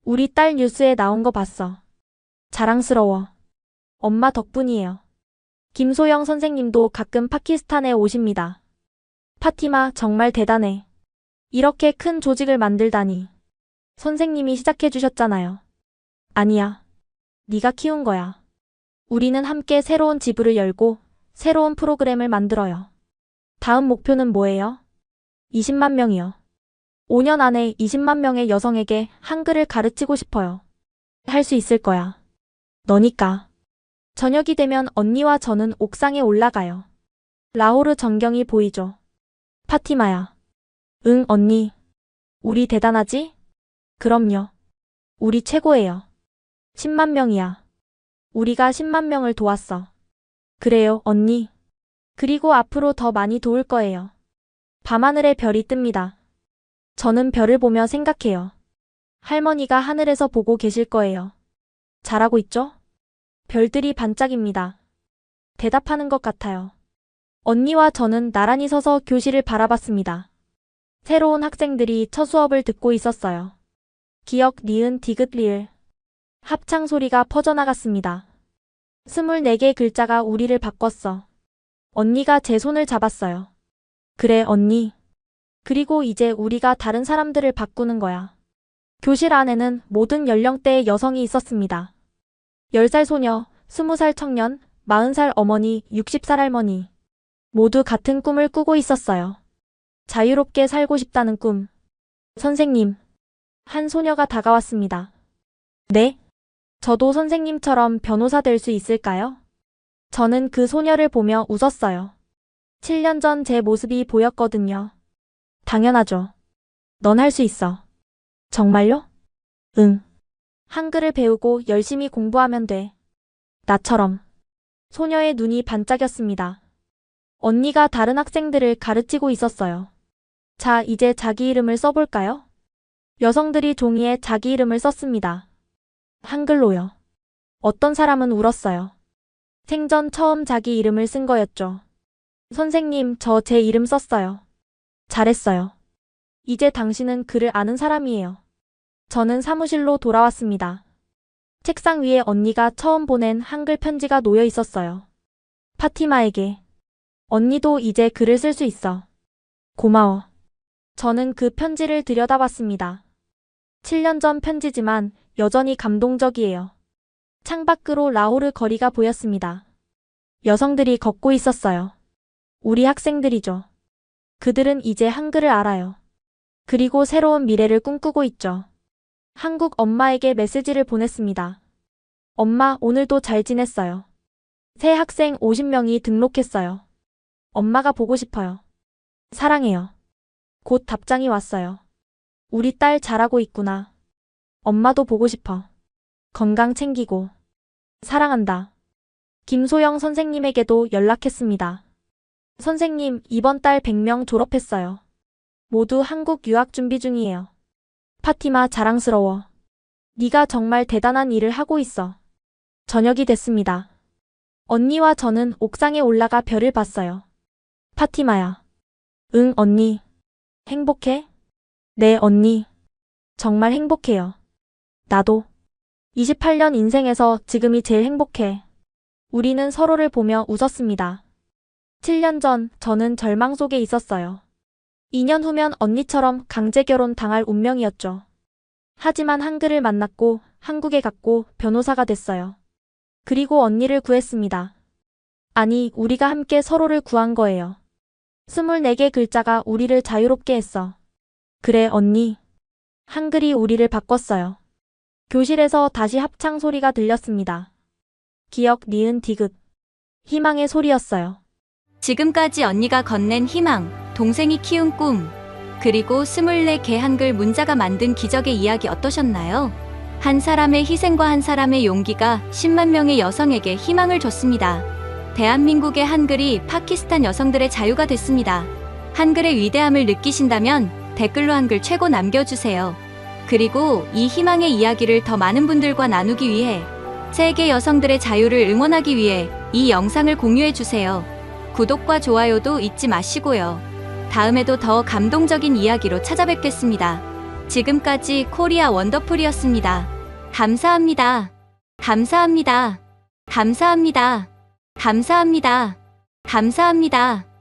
우리 딸 뉴스에 나온 거 봤어. 자랑스러워. 엄마 덕분이에요. 김소영 선생님도 가끔 파키스탄에 오십니다. 파티마, 정말 대단해. 이렇게 큰 조직을 만들다니. 선생님이 시작해 주셨잖아요. 아니야. 네가 키운 거야. 우리는 함께 새로운 지부를 열고 새로운 프로그램을 만들어요. 다음 목표는 뭐예요? 20만 명이요. 5년 안에 20만 명의 여성에게 한글을 가르치고 싶어요. 할 수 있을 거야. 너니까. 저녁이 되면 언니와 저는 옥상에 올라가요. 라호르 전경이 보이죠. 파티마야. 응, 언니. 우리 대단하지? 그럼요. 우리 최고예요. 10만 명이야. 우리가 10만 명을 도왔어. 그래요, 언니. 그리고 앞으로 더 많이 도울 거예요. 밤하늘에 별이 뜹니다. 저는 별을 보며 생각해요. 할머니가 하늘에서 보고 계실 거예요. 잘하고 있죠? 별들이 반짝입니다. 대답하는 것 같아요. 언니와 저는 나란히 서서 교실을 바라봤습니다. 새로운 학생들이 첫 수업을 듣고 있었어요. 기억, 니은, 디귿, 리을. 합창 소리가 퍼져나갔습니다. 24개의 글자가 우리를 바꿨어. 언니가 제 손을 잡았어요. 그래, 언니. 그리고 이제 우리가 다른 사람들을 바꾸는 거야. 교실 안에는 모든 연령대의 여성이 있었습니다. 10살 소녀, 20살 청년, 40살 어머니, 60살 할머니. 모두 같은 꿈을 꾸고 있었어요. 자유롭게 살고 싶다는 꿈. 선생님. 한 소녀가 다가왔습니다. 네? 저도 선생님처럼 변호사 될 수 있을까요? 저는 그 소녀를 보며 웃었어요. 7년 전 제 모습이 보였거든요. 당연하죠. 넌 할 수 있어. 정말요? 응. 한글을 배우고 열심히 공부하면 돼. 나처럼. 소녀의 눈이 반짝였습니다. 언니가 다른 학생들을 가르치고 있었어요. 자, 이제 자기 이름을 써볼까요? 여성들이 종이에 자기 이름을 썼습니다. 한글로요. 어떤 사람은 울었어요. 생전 처음 자기 이름을 쓴 거였죠. 선생님, 저 제 이름 썼어요. 잘했어요. 이제 당신은 그를 아는 사람이에요. 저는 사무실로 돌아왔습니다. 책상 위에 언니가 처음 보낸 한글 편지가 놓여 있었어요. 파티마에게. 언니도 이제 글을 쓸 수 있어. 고마워. 저는 그 편지를 들여다봤습니다. 7년 전 편지지만 여전히 감동적이에요. 창밖으로 라호르 거리가 보였습니다. 여성들이 걷고 있었어요. 우리 학생들이죠. 그들은 이제 한글을 알아요. 그리고 새로운 미래를 꿈꾸고 있죠. 한국 엄마에게 메시지를 보냈습니다. 엄마, 오늘도 잘 지냈어요. 새 학생 50명이 등록했어요. 엄마가 보고 싶어요. 사랑해요. 곧 답장이 왔어요. 우리 딸 잘하고 있구나. 엄마도 보고 싶어. 건강 챙기고. 사랑한다. 김소영 선생님에게도 연락했습니다. 선생님, 이번 달 100명 졸업했어요. 모두 한국 유학 준비 중이에요. 파티마, 자랑스러워. 네가 정말 대단한 일을 하고 있어. 저녁이 됐습니다. 언니와 저는 옥상에 올라가 별을 봤어요. 파티마야. 응, 언니. 행복해? 네, 언니. 정말 행복해요. 나도. 28년 인생에서 지금이 제일 행복해. 우리는 서로를 보며 웃었습니다. 7년 전 저는 절망 속에 있었어요. 2년 후면 언니처럼 강제 결혼 당할 운명이었죠. 하지만 한글을 만났고 한국에 갔고 변호사가 됐어요. 그리고 언니를 구했습니다. 아니, 우리가 함께 서로를 구한 거예요. 24개 글자가 우리를 자유롭게 했어. 그래, 언니. 한글이 우리를 바꿨어요. 교실에서 다시 합창 소리가 들렸습니다. 기억, 니은, 디귿. 희망의 소리였어요. 지금까지 언니가 건넨 희망, 동생이 키운 꿈, 그리고 24개 한글 문자가 만든 기적의 이야기 어떠셨나요? 한 사람의 희생과 한 사람의 용기가 10만 명의 여성에게 희망을 줬습니다. 대한민국의 한글이 파키스탄 여성들의 자유가 됐습니다. 한글의 위대함을 느끼신다면 댓글로 한글 최고 남겨주세요. 그리고 이 희망의 이야기를 더 많은 분들과 나누기 위해 세계 여성들의 자유를 응원하기 위해 이 영상을 공유해주세요. 구독과 좋아요도 잊지 마시고요. 다음에도 더 감동적인 이야기로 찾아뵙겠습니다. 지금까지 코리아 원더풀이었습니다. 감사합니다. 감사합니다. 감사합니다. 감사합니다. 감사합니다.